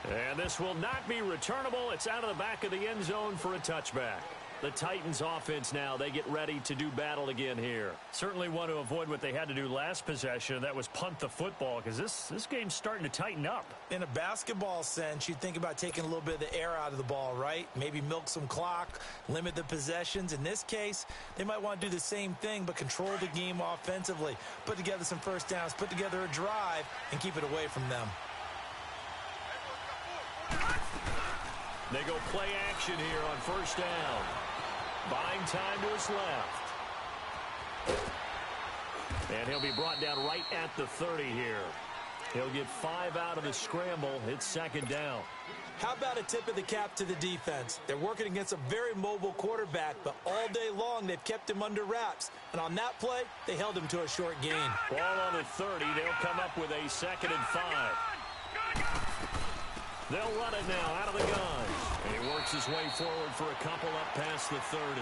And this will not be returnable. It's out of the back of the end zone for a touchback. The Titans offense now, they get ready to do battle again here. Certainly want to avoid what they had to do last possession. That was punt the football, because this game's starting to tighten up. In a basketball sense, you think about taking a little bit of the air out of the ball, right? Maybe milk some clock, limit the possessions. In this case, they might want to do the same thing, but control the game offensively. Put together some first downs, put together a drive, and keep it away from them. They go play action here on first down. Buying time to his left. And he'll be brought down right at the 30 here. He'll get 5 out of the scramble. It's 2nd down. How about a tip of the cap to the defense? They're working against a very mobile quarterback, but all day long they've kept him under wraps. And on that play, they held him to a short gain. Ball on the 30. They'll come up with a 2nd and 5. They'll run it now out of the gun. And he works his way forward for a couple up past the 30.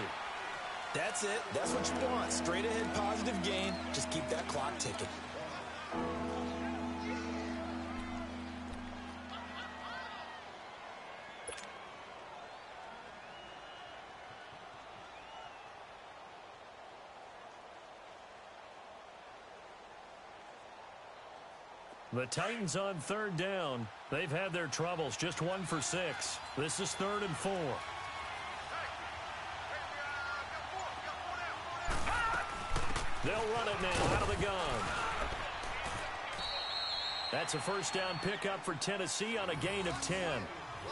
That's it. That's what you want. Straight ahead positive gain. Just keep that clock ticking. The Titans on 3rd down. They've had their troubles. Just 1 for 6. This is 3rd and 4. They'll run it now out of the gun. That's a first down pickup for Tennessee on a gain of 10.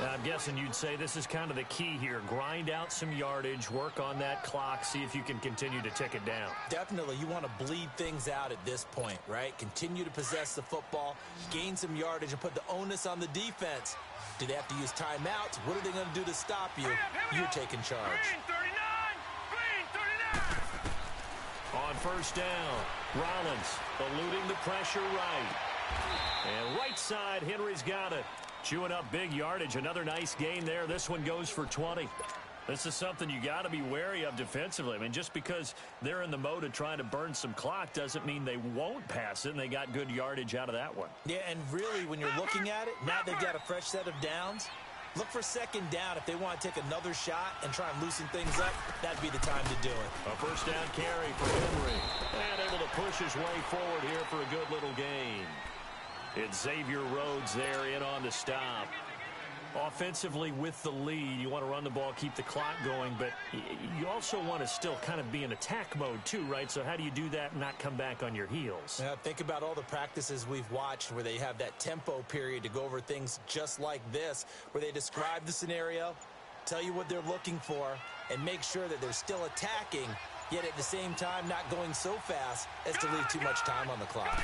I'm guessing you'd say this is kind of the key here. Grind out some yardage, work on that clock, see if you can continue to tick it down. Definitely, you want to bleed things out at this point, right? Continue to possess the football, gain some yardage, and put the onus on the defense. Do they have to use timeouts? What are they going to do to stop you? You're taking charge. Green 39. On first down, Rollins eluding the pressure right. And right side, Henry's got it. Chewing up big yardage. Another nice gain there. This one goes for 20. This is something you got to be wary of defensively. I mean, just because they're in the mode of trying to burn some clock doesn't mean they won't pass it, and they got good yardage out of that one. Yeah, and really, when you're looking at it, now they've got a fresh set of downs. Look for second down if they want to take another shot and try and loosen things up. That'd be the time to do it. A first down carry for Henry. And able to push his way forward here for a good little gain. It's Xavier Rhodes there in on the stop. Offensively with the lead, you want to run the ball, keep the clock going, but you also want to still kind of be in attack mode too, right? So how do you do that and not come back on your heels? Yeah, think about all the practices we've watched where they have that tempo period to go over things just like this, where they describe the scenario, tell you what they're looking for, and make sure that they're still attacking, yet at the same time not going so fast as to leave too much time on the clock.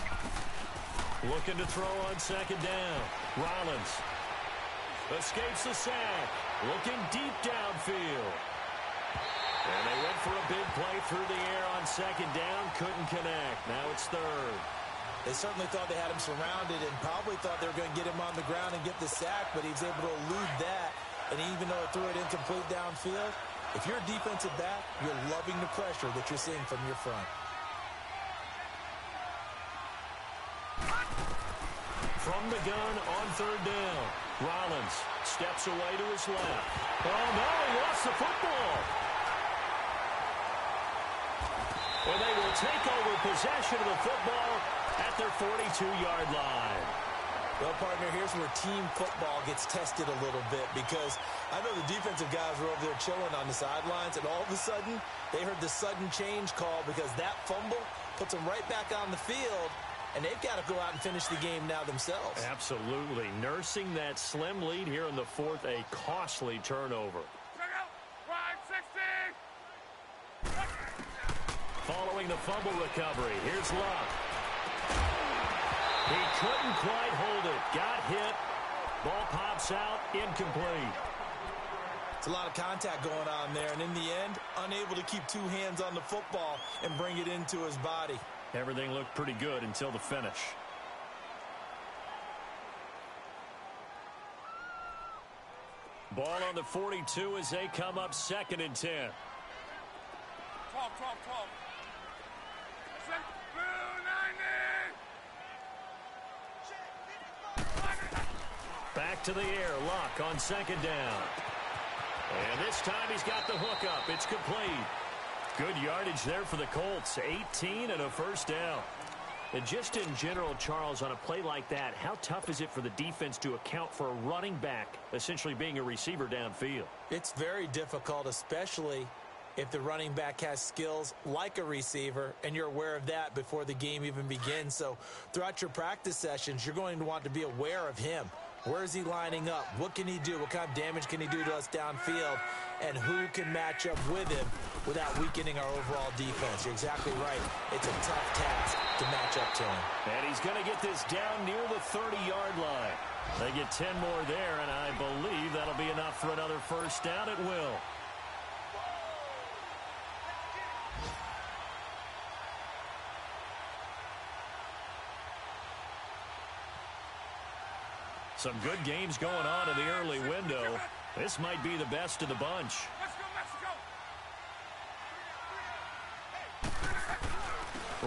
Looking to throw on second down. Rollins escapes the sack. Looking deep downfield. And they went for a big play through the air on second down. Couldn't connect. Now it's third. They certainly thought they had him surrounded and probably thought they were going to get him on the ground and get the sack, but he was able to elude that. And even though it threw it incomplete downfield, if you're a defensive back, you're loving the pressure that you're seeing from your front. From the gun on third down. Rollins steps away to his left. Oh, no, he lost the football. And they will take over possession of the football at their 42-yard line. Well, partner, here's where team football gets tested a little bit because I know the defensive guys were over there chilling on the sidelines, and all of a sudden, they heard the sudden change call because that fumble puts them right back on the field, and they've got to go out and finish the game now themselves. Absolutely. Nursing that slim lead here in the fourth, a costly turnover. Check out. 560. Following the fumble recovery, here's Luck. He couldn't quite hold it. Got hit. Ball pops out. Incomplete. It's a lot of contact going on there, and in the end, unable to keep two hands on the football and bring it into his body. Everything looked pretty good until the finish. Ball on the 42 as they come up 2nd and 10. 12. Back to the air. Luck on second down. And this time he's got the hook up. It's complete. Good yardage there for the Colts. 18 and a first down. And just in general, Charles, on a play like that, how tough is it for the defense to account for a running back essentially being a receiver downfield? It's very difficult, especially if the running back has skills like a receiver, and you're aware of that before the game even begins. So throughout your practice sessions, you're going to want to be aware of him. Where is he lining up? What can he do? What kind of damage can he do to us downfield? And who can match up with him without weakening our overall defense? You're exactly right. It's a tough task to match up to him. And he's going to get this down near the 30-yard line. They get 10 more there, and I believe that'll be enough for another first down. It will. Some good games going on in the early window. This might be the best of the bunch. Let's go, Mexico.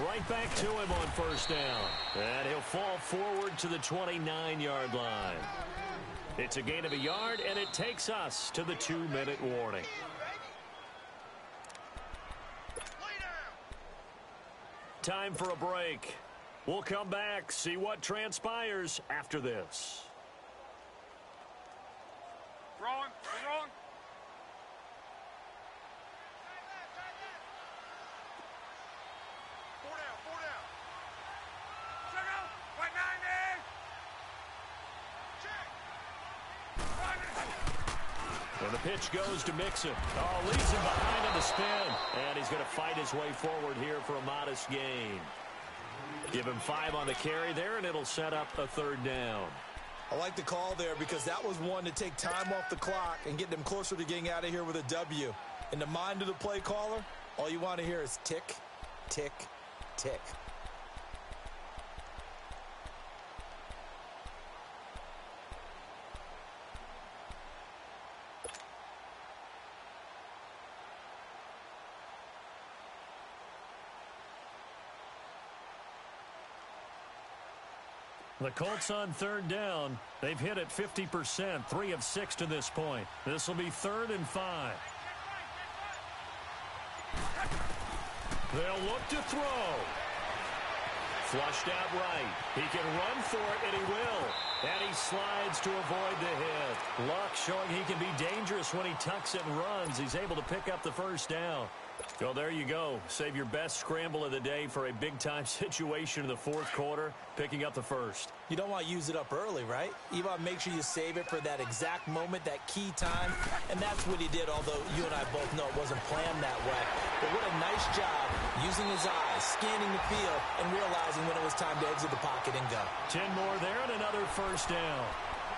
Right back to him on first down. And he'll fall forward to the 29-yard line. It's a gain of a yard, and it takes us to the 2-minute warning. Time for a break. We'll come back, see what transpires after this. Throwing. 4 down. Check out. Right 90. Check. And the pitch goes to Mixon. Oh, leaves him behind on the spin. And he's going to fight his way forward here for a modest gain. Give him 5 on the carry there, and it'll set up a 3rd down. I like the call there because that was one to take time off the clock and get them closer to getting out of here with a W. In the mind of the play caller, all you want to hear is tick, tick, tick. The Colts on 3rd down. They've hit it 50%, 3 of 6 to this point. This will be 3rd and 5. They'll look to throw. Flushed out right. He can run for it, and he will. And he slides to avoid the hit. Luck showing he can be dangerous when he tucks it and runs. He's able to pick up the 1st down. Well, there you go. Save your best scramble of the day for a big-time situation in the 4th quarter, picking up the 1st. You don't want to use it up early, right? You want to make sure you save it for that exact moment, that key time, and that's what he did, although you and I both know it wasn't planned that way. But what a nice job using his eyes, scanning the field, and realizing when it was time to exit the pocket and go. 10 more there and another 1st down.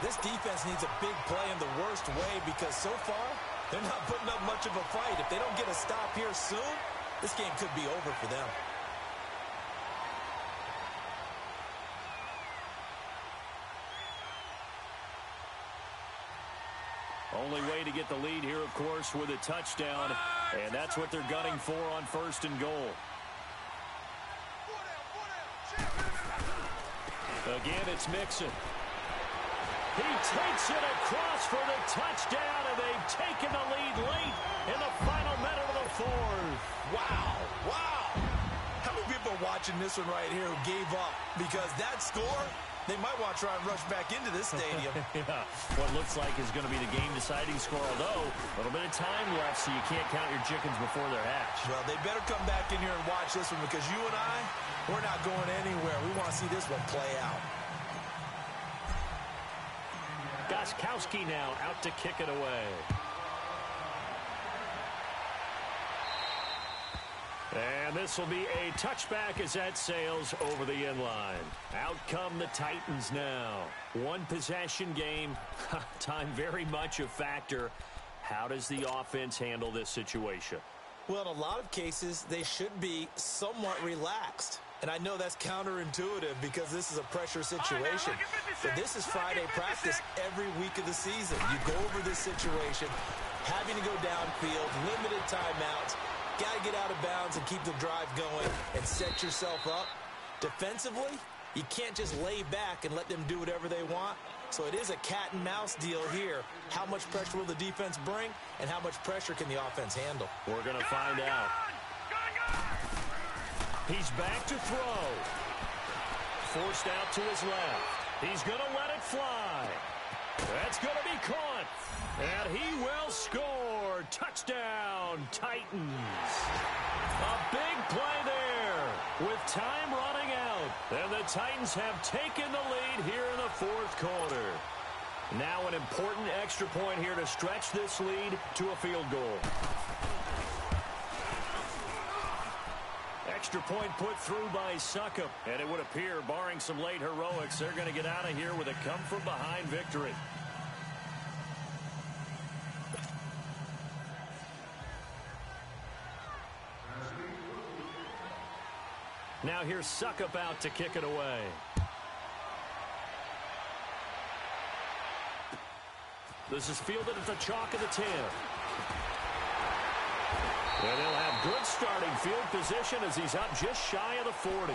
This defense needs a big play in the worst way because so far, they're not putting up much of a fight. If they don't get a stop here soon, this game could be over for them. Only way to get the lead here, of course, with a touchdown, and that's what they're gunning for on 1st and goal. Again, it's Mixon. He takes it across for the touchdown, and they've taken the lead late in the final minute of the 4th. Wow, wow. How many people are watching this one right here who gave up? Because that score, they might want to try and rush back into this stadium. Yeah, what looks like is going to be the game-deciding score, although a little bit of time left, so you can't count your chickens before they're hatched. Well, they better come back in here and watch this one because you and I, we're not going anywhere. We want to see this one play out. Gostkowski now out to kick it away. And this will be a touchback as that sails over the end line. Out come the Titans now. One possession game. Time very much a factor. How does the offense handle this situation? Well, in a lot of cases, they should be somewhat relaxed. And I know that's counterintuitive because this is a pressure situation. But this is Friday practice every week of the season. You go over this situation, having to go downfield, limited timeouts, got to get out of bounds and keep the drive going and set yourself up. Defensively, you can't just lay back and let them do whatever they want. So it is a cat and mouse deal here. How much pressure will the defense bring and how much pressure can the offense handle? We're going to find out. He's back to throw. Forced out to his left. He's going to let it fly. That's going to be caught. And he will score. Touchdown, Titans. A big play there with time running out. And the Titans have taken the lead here in the 4th quarter. Now an important extra point here to stretch this lead to a field goal. Extra point put through by Suckup. And it would appear, barring some late heroics, they're going to get out of here with a come-from-behind victory. Now here's Suckup out to kick it away. This is fielded at the chalk of the 10. And they'll have good starting field position as he's up just shy of the 40.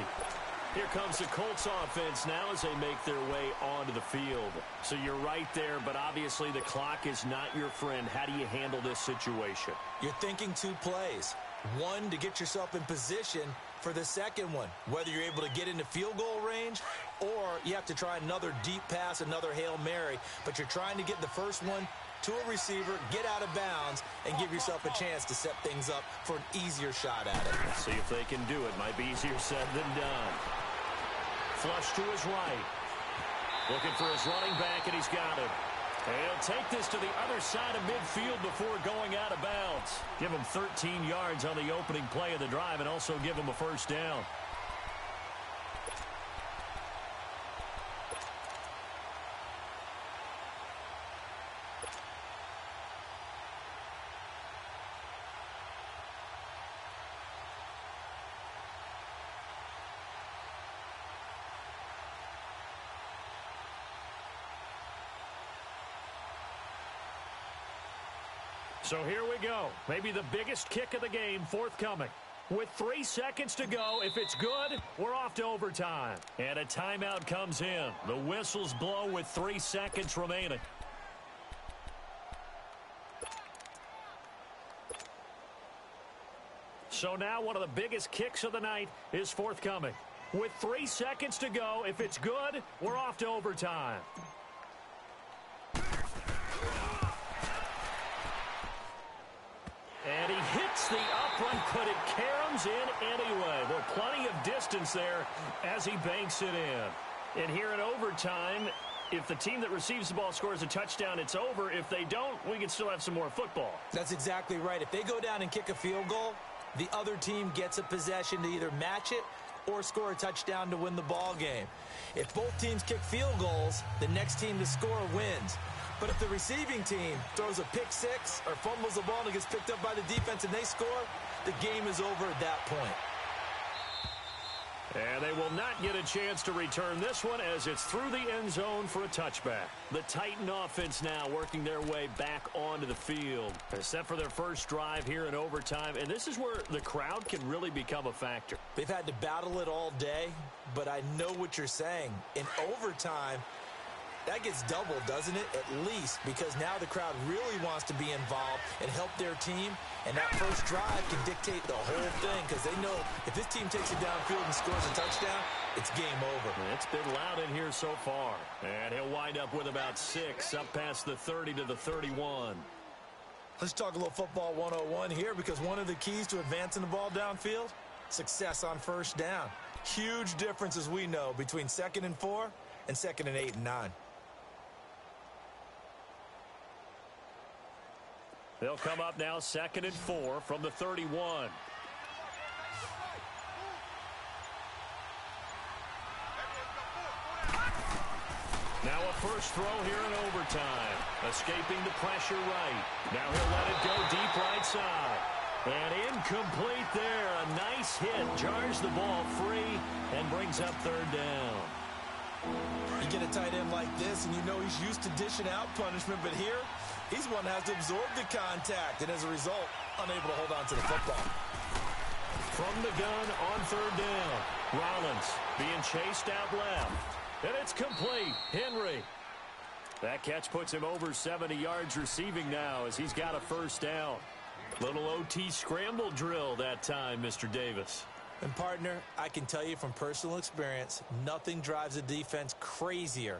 Here comes the Colts offense now as they make their way onto the field. So you're right there, but obviously the clock is not your friend. How do you handle this situation? You're thinking 2 plays. One, to get yourself in position for the second one, whether you're able to get into field goal range or you have to try another deep pass, another Hail Mary. But you're trying to get the first one to a receiver, get out of bounds, and give yourself a chance to set things up for an easier shot at it. See if they can do it. Might be easier said than done. Flush to his right. Looking for his running back, and he's got it. And he'll take this to the other side of midfield before going out of bounds. Give him 13 yards on the opening play of the drive and also give him a first down. So here we go. Maybe the biggest kick of the game forthcoming. With 3 seconds to go, if it's good, we're off to overtime. And a timeout comes in. The whistles blow with 3 seconds remaining. So now one of the biggest kicks of the night is forthcoming. With 3 seconds to go, if it's good, we're off to overtime. And he hits the upright, but it caroms in anyway. Well, plenty of distance there as he banks it in. And here in overtime, if the team that receives the ball scores a touchdown, it's over. If they don't, we can still have some more football. That's exactly right. If they go down and kick a field goal, the other team gets a possession to either match it or score a touchdown to win the ball game. If both teams kick field goals, the next team to score wins. But if the receiving team throws a pick six or fumbles the ball and it gets picked up by the defense and they score, the game is over at that point. And they will not get a chance to return this one as it's through the end zone for a touchback. The Titan offense now working their way back onto the field. They're set for their first drive here in overtime, and this is where the crowd can really become a factor. They've had to battle it all day, but I know what you're saying. In overtime, that gets doubled, doesn't it? At least, because now the crowd really wants to be involved and help their team. And that first drive can dictate the whole thing because they know if this team takes it downfield and scores a touchdown, it's game over. It's been loud in here so far. And he'll wind up with about 6 up past the 30 to the 31. Let's talk a little football 101 here because one of the keys to advancing the ball downfield, success on first down. Huge difference, as we know, between 2nd and 4 and 2nd and 8 and 9. They'll come up now 2nd and 4 from the 31. Now a first throw here in overtime. Escaping the pressure right. Now he'll let it go deep right side. And incomplete there. A nice hit. Jars the ball free and brings up 3rd down. You get a tight end like this, and you know he's used to dishing out punishment, but here, he's one that has to absorb the contact, and as a result, unable to hold on to the football. From the gun on 3rd down, Rollins being chased out left, and it's complete. Henry. That catch puts him over 70 yards receiving now as he's got a first down. Little OT scramble drill that time, Mr. Davis. And, partner, I can tell you from personal experience, nothing drives a defense crazier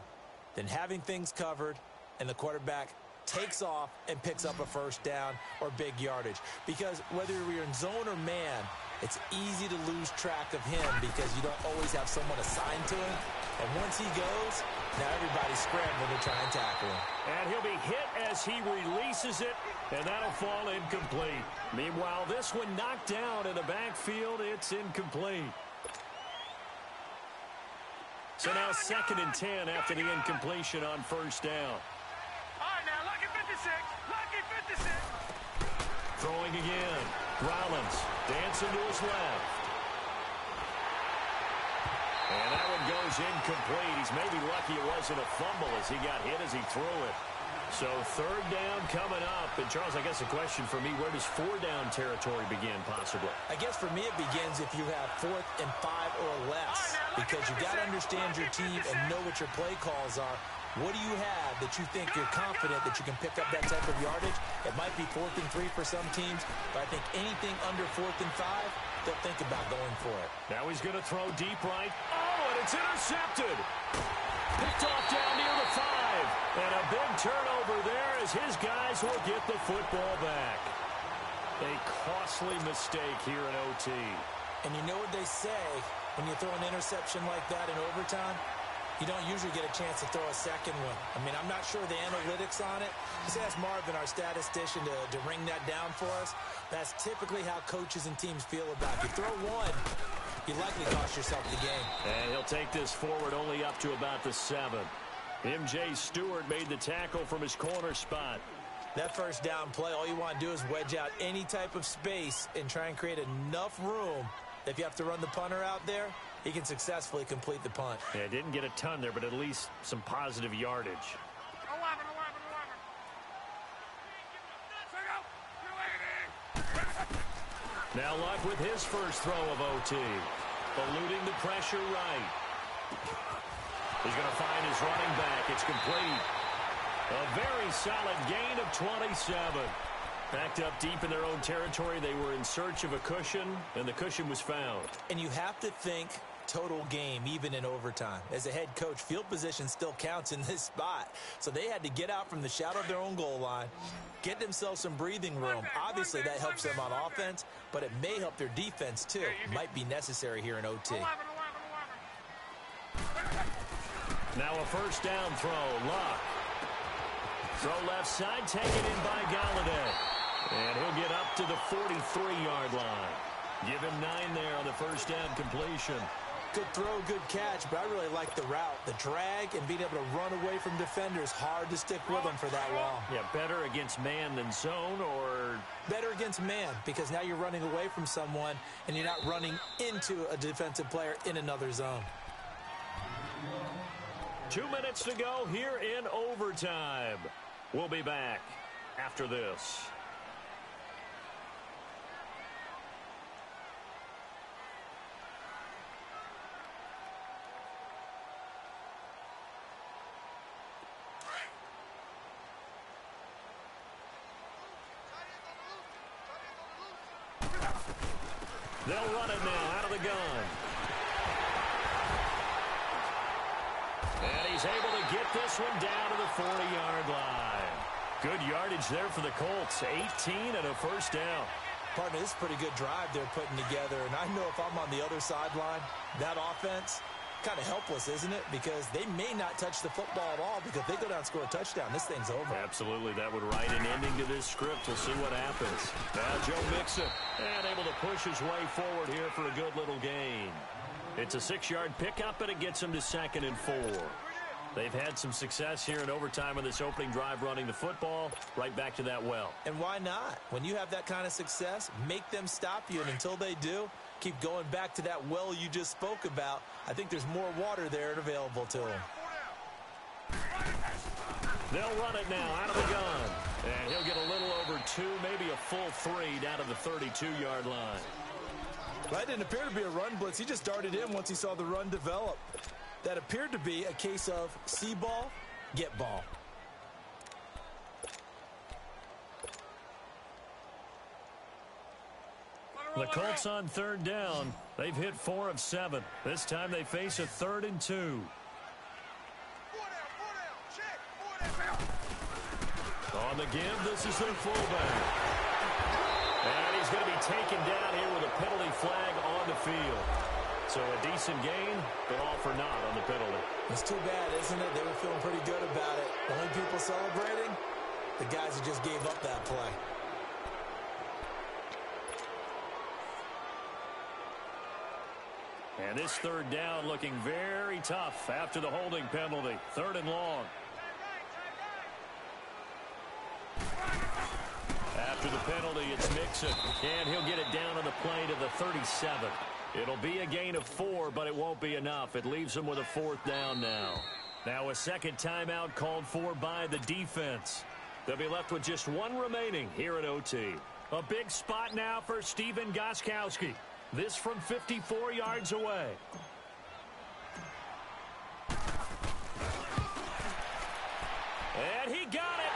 than having things covered and the quarterback takes off and picks up a first down or big yardage. Because whether you're in zone or man, it's easy to lose track of him because you don't always have someone assigned to him. And once he goes, now everybody's scrambling to try and tackle him. And he'll be hit as he releases it, and that'll fall incomplete. Meanwhile, this one knocked down in the backfield. It's incomplete. So now 2nd and 10 after the incompletion on first down. All right, now, lucky 56. Lucky 56. Throwing again. Rollins dancing to his left. And that one goes incomplete. He's maybe lucky it wasn't a fumble as he got hit as he threw it. So 3rd down coming up. And, Charles, I guess a question for me, where does 4-down territory begin possibly? I guess for me it begins if you have 4th and 5 or less. Because you got to understand your team and know what your play calls are. What do you have that you think you're confident that you can pick up that type of yardage? It might be 4th and 3 for some teams, but I think anything under 4th and 5, they'll think about going for it. Now he's going to throw deep right. Oh, and it's intercepted. Picked off down near the 5. And a big turnover there as his guys will get the football back. A costly mistake here in OT. And you know what they say when you throw an interception like that in overtime? You don't usually get a chance to throw a second one. I mean, I'm not sure the analytics on it. Just ask Marvin, our statistician, to ring that down for us. That's typically how coaches and teams feel about it. You throw one, you likely cost yourself the game. And he'll take this forward only up to about the 7. M.J. Stewart made the tackle from his corner spot. That first down play, all you want to do is wedge out any type of space and try and create enough room that if you have to run the punter out there, he can successfully complete the punt. Yeah, didn't get a ton there, but at least some positive yardage. 11. Now Luck with his first throw of OT. Eluding the pressure right. He's going to find his running back. It's complete. A very solid gain of 27. Backed up deep in their own territory. They were in search of a cushion, and the cushion was found. And you have to think total game, even in overtime. As a head coach, field position still counts in this spot. So they had to get out from the shadow of their own goal line, get themselves some breathing room. Obviously, that helps them on offense, but it may help their defense, too. Might be necessary here in OT. Now a first down throw. Luck. Throw left side, taken in by Galladay. And he'll get up to the 43-yard line. Give him 9 there on the first down completion. Good throw, good catch, but I really like the route. The drag and being able to run away from defenders, hard to stick with them for that long. Yeah, better against man than zone, or? Better against man, because now you're running away from someone and you're not running into a defensive player in another zone. 2 minutes to go here in overtime. We'll be back after this. They'll run it now out of the gun. And he's able to get this one down to the 40-yard line. Good yardage there for the Colts. 18 and a first down. Partner, this is a pretty good drive they're putting together. And I know if I'm on the other sideline, that offense, kind of helpless, isn't it? Because they may not touch the football at all, because if they go down and score a touchdown, this thing's over. Absolutely. That would write an ending to this script. We'll see what happens. Now Joe Mixon, and able to push his way forward here for a good little gain. It's a 6-yard pickup, and it gets him to 2nd and 4. They've had some success here in overtime on this opening drive running the football. Right back to that well. And why not? When you have that kind of success, make them stop you. And until they do, keep going back to that well you just spoke about. I think there's more water there available to them. They'll run it now out of the gun. And he'll get a little over 2, maybe a full 3 down to the 32-yard line. That didn't appear to be a run blitz. He just darted in once he saw the run develop. That appeared to be a case of see ball, get ball. The Colts on 3rd down. They've hit 4 of 7. This time they face a 3rd and 2. On the give, this is their fullback. And he's going to be taken down here with a penalty flag on the field. So a decent gain, but all for naught on the penalty. It's too bad, isn't it? They were feeling pretty good about it. The only people celebrating, the guys who just gave up that play. And this 3rd down looking very tough after the holding penalty. 3rd and long. After the penalty, it's Mixon. And he'll get it down on the play to the 37. It'll be a gain of 4, but it won't be enough. It leaves them with a 4th down now. Now a second timeout called for by the defense. They'll be left with just 1 remaining here at OT. A big spot now for Stephen Gostkowski. This from 54 yards away. And he got it.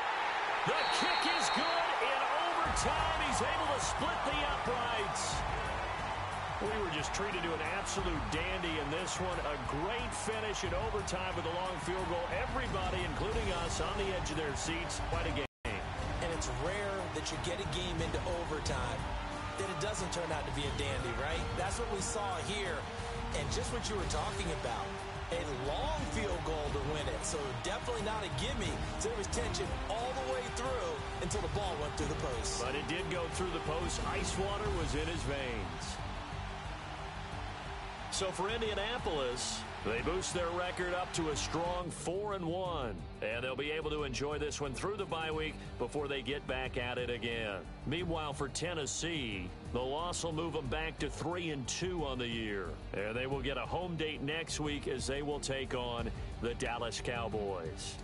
The kick is good in overtime. He's able to split the uprights. We were just treated to an absolute dandy in this one. A great finish in overtime with a long field goal. Everybody, including us, on the edge of their seats. Quite a game. And it's rare that you get a game into overtime that it doesn't turn out to be a dandy, right? That's what we saw here. And just what you were talking about, a long field goal to win it. So definitely not a gimme. So there was tension all the way through until the ball went through the post. But it did go through the post. Ice water was in his veins. So for Indianapolis, they boost their record up to a strong 4-1. And they'll be able to enjoy this one through the bye week before they get back at it again. Meanwhile, for Tennessee, the loss will move them back to 3-2 on the year. And they will get a home date next week as they will take on the Dallas Cowboys.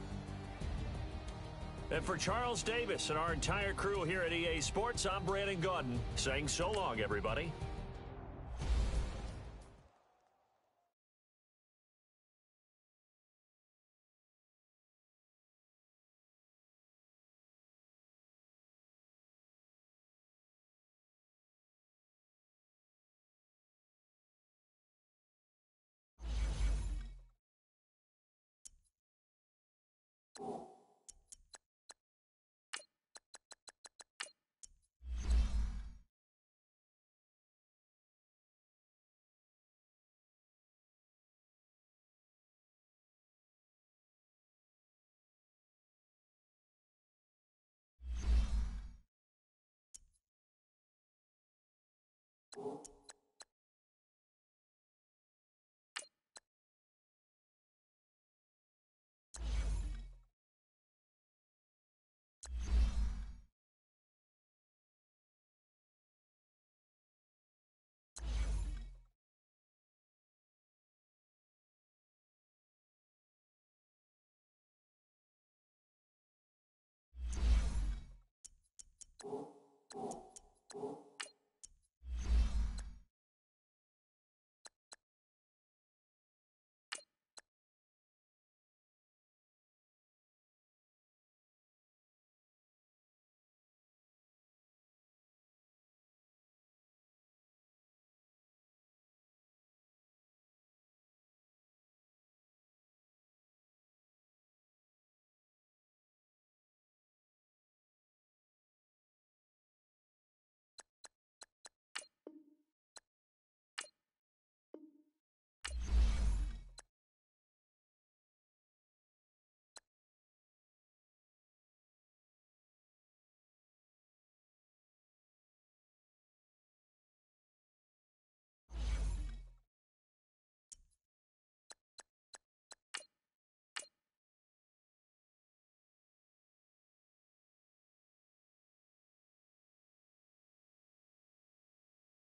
And for Charles Davis and our entire crew here at EA Sports, I'm Brandon Gaudin saying so long, everybody.